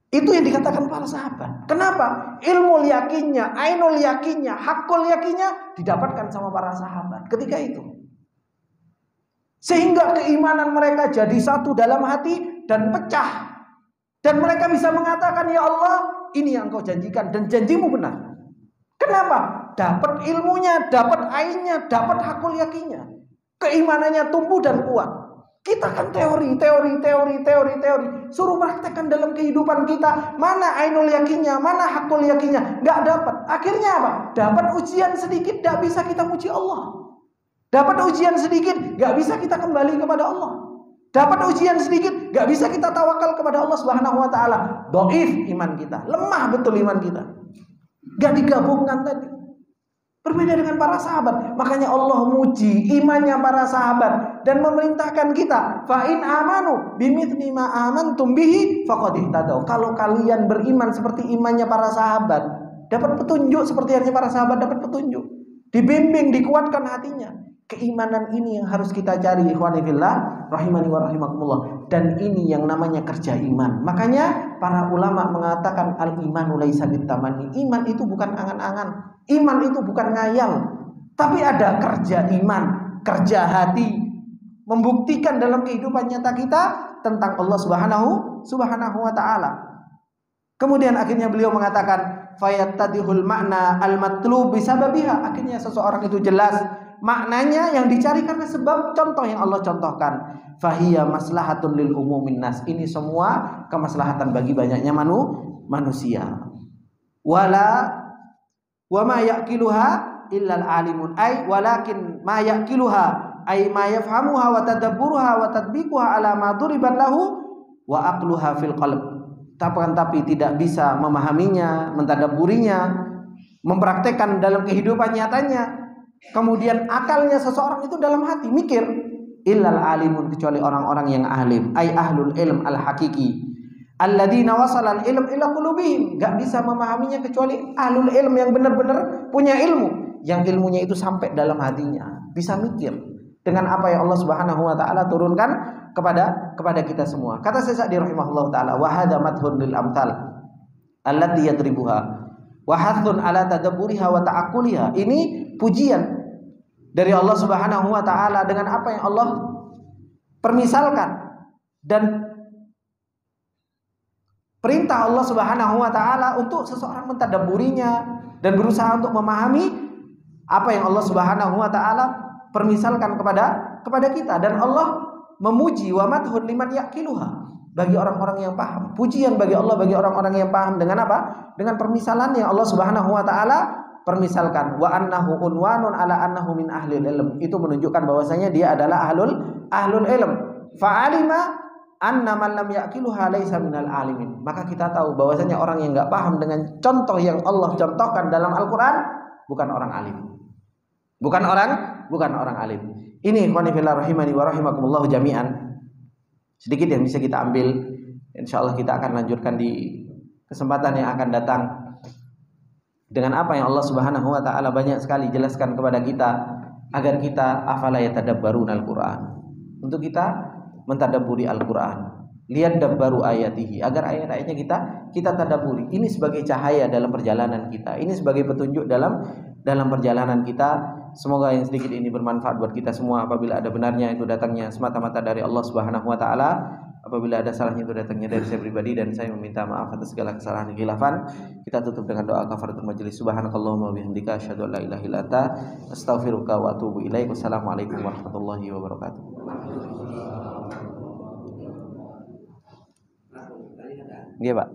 Itu yang dikatakan para sahabat. Kenapa? Ilmu yakinnya, ainul yakinnya, hakul yakinnya didapatkan sama para sahabat ketika itu. Sehingga keimanan mereka jadi satu dalam hati dan pecah. Dan mereka bisa mengatakan, ya Allah, ini yang kau janjikan dan janjimu benar. Kenapa? Dapat ilmunya, dapat ainnya, dapat hakul yakinnya. Keimanannya tumbuh dan kuat. Kita kan teori. Suruh praktekkan dalam kehidupan kita. Mana ainul yakinnya, mana hakul yakinnya. Gak dapat. Akhirnya apa? Dapat ujian sedikit, gak bisa kita muji Allah. Dapat ujian sedikit, gak bisa kita kembali kepada Allah. Dapat ujian sedikit, gak bisa kita tawakal kepada Allah Subhanahu wa taala. Dhaif iman kita, lemah betul iman kita. Gak digabungkan tadi. Berbeda dengan para sahabat. Makanya Allah muji imannya para sahabat dan memerintahkan kita, fa in amanu bimithli ma amantum bihi faqad ihtadaw. Kalau kalian beriman seperti imannya para sahabat, dapat petunjuk seperti halnya para sahabat dapat petunjuk. Dibimbing, dikuatkan hatinya. Keimanan ini yang harus kita cari, ikhwani fillah rahimani wa rahimakumullah. Dan ini yang namanya kerja iman. Makanya para ulama mengatakan al-imanu laisa bitamanni. Iman itu bukan angan-angan. Iman itu bukan ngayal. Tapi ada kerja iman, kerja hati, membuktikan dalam kehidupan nyata kita tentang Allah Subhanahu wa taala. Kemudian akhirnya beliau mengatakan fayattadihul makna al-matlub bisababiha. Akhirnya seseorang itu jelas maknanya yang dicari karena sebab contoh yang Allah contohkan. Fahiya maslahatun lil umumin nas. Ini semua kemaslahatan bagi banyaknya manusia. Wa ma yaqiluha illal alimun ay walakin ma yaqiluha ay ma yafhamuha wa tadabburuha wa tadbiquha ala ma duribat lahu wa aqluha fil qalb. Tapi tidak bisa memahaminya, mentadabburinya, mempraktekkan dalam kehidupan nyatanya. Kemudian akalnya seseorang itu dalam hati mikir, illal alimun, kecuali orang-orang yang alim, ay ahlul ilm al hakiki, alladzina wasala al ilm ila qulubihim. Enggak bisa memahaminya kecuali ahlul ilm yang benar-benar punya ilmu, yang ilmunya itu sampai dalam hatinya, bisa mikir dengan apa yang Allah Subhanahu wa taala turunkan kepada kita semua. Kata Syekh Sa'di rahimahullah taala, wa hadza madhun lil amthal allati yadribuha wa hathun ala tadabburiha wa ta'aqquliha. Ini pujian dari Allah Subhanahu wa taala dengan apa yang Allah permisalkan dan perintah Allah Subhanahu wa taala untuk seseorang mentadabburinya dan berusaha untuk memahami apa yang Allah Subhanahu wa taala permisalkan kepada kita. Dan Allah memuji wa madhun liman yaqiluha, bagi orang-orang yang paham. Pujian bagi Allah bagi orang-orang yang paham dengan apa? Dengan permisalan yang Allah Subhanahu wa taala permisalkan. Wa annahu unwanun ala annahu min ahlil ilm. Itu menunjukkan bahwasanya dia adalah ahlul ilm. Fa'alima anna man lam yaqiluha laisa minal alimin. Maka kita tahu bahwasanya orang yang enggak paham dengan contoh yang Allah contohkan dalam Al-Qur'an bukan orang alim. Bukan orang alim. Ini ikhwani fillah rahimani wa rahimakumullah jami'an. Sedikit yang bisa kita ambil. Insyaallah kita akan lanjutkan di kesempatan yang akan datang dengan apa yang Allah Subhanahu wa taala banyak sekali jelaskan kepada kita agar kita afala yatadabbaruna al-Qur'an. Untuk kita mentadabburi Al-Qur'an. Lihat dabbaru ayatihi, agar ayat-ayatnya kita tadabburi. Ini sebagai cahaya dalam perjalanan kita. Ini sebagai petunjuk dalam perjalanan kita. Semoga yang sedikit ini bermanfaat buat kita semua. Apabila ada benarnya itu datangnya semata-mata dari Allah Subhanahu wa taala. Apabila ada salahnya itu datangnya dari saya pribadi, dan saya meminta maaf atas segala kesalahan dan khilafan. Kita tutup dengan doa kafaratul majelis. Subhanakallahumma wa bihamdika asyhadu an la ilaha illa anta astaghfiruka wa atubu ilaik. Wassalamualaikum warahmatullahi wabarakatuh. Iya, Pak.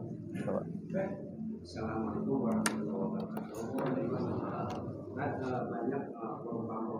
Assalamualaikum warahmatullahi wabarakatuh. Banyak perumpamaan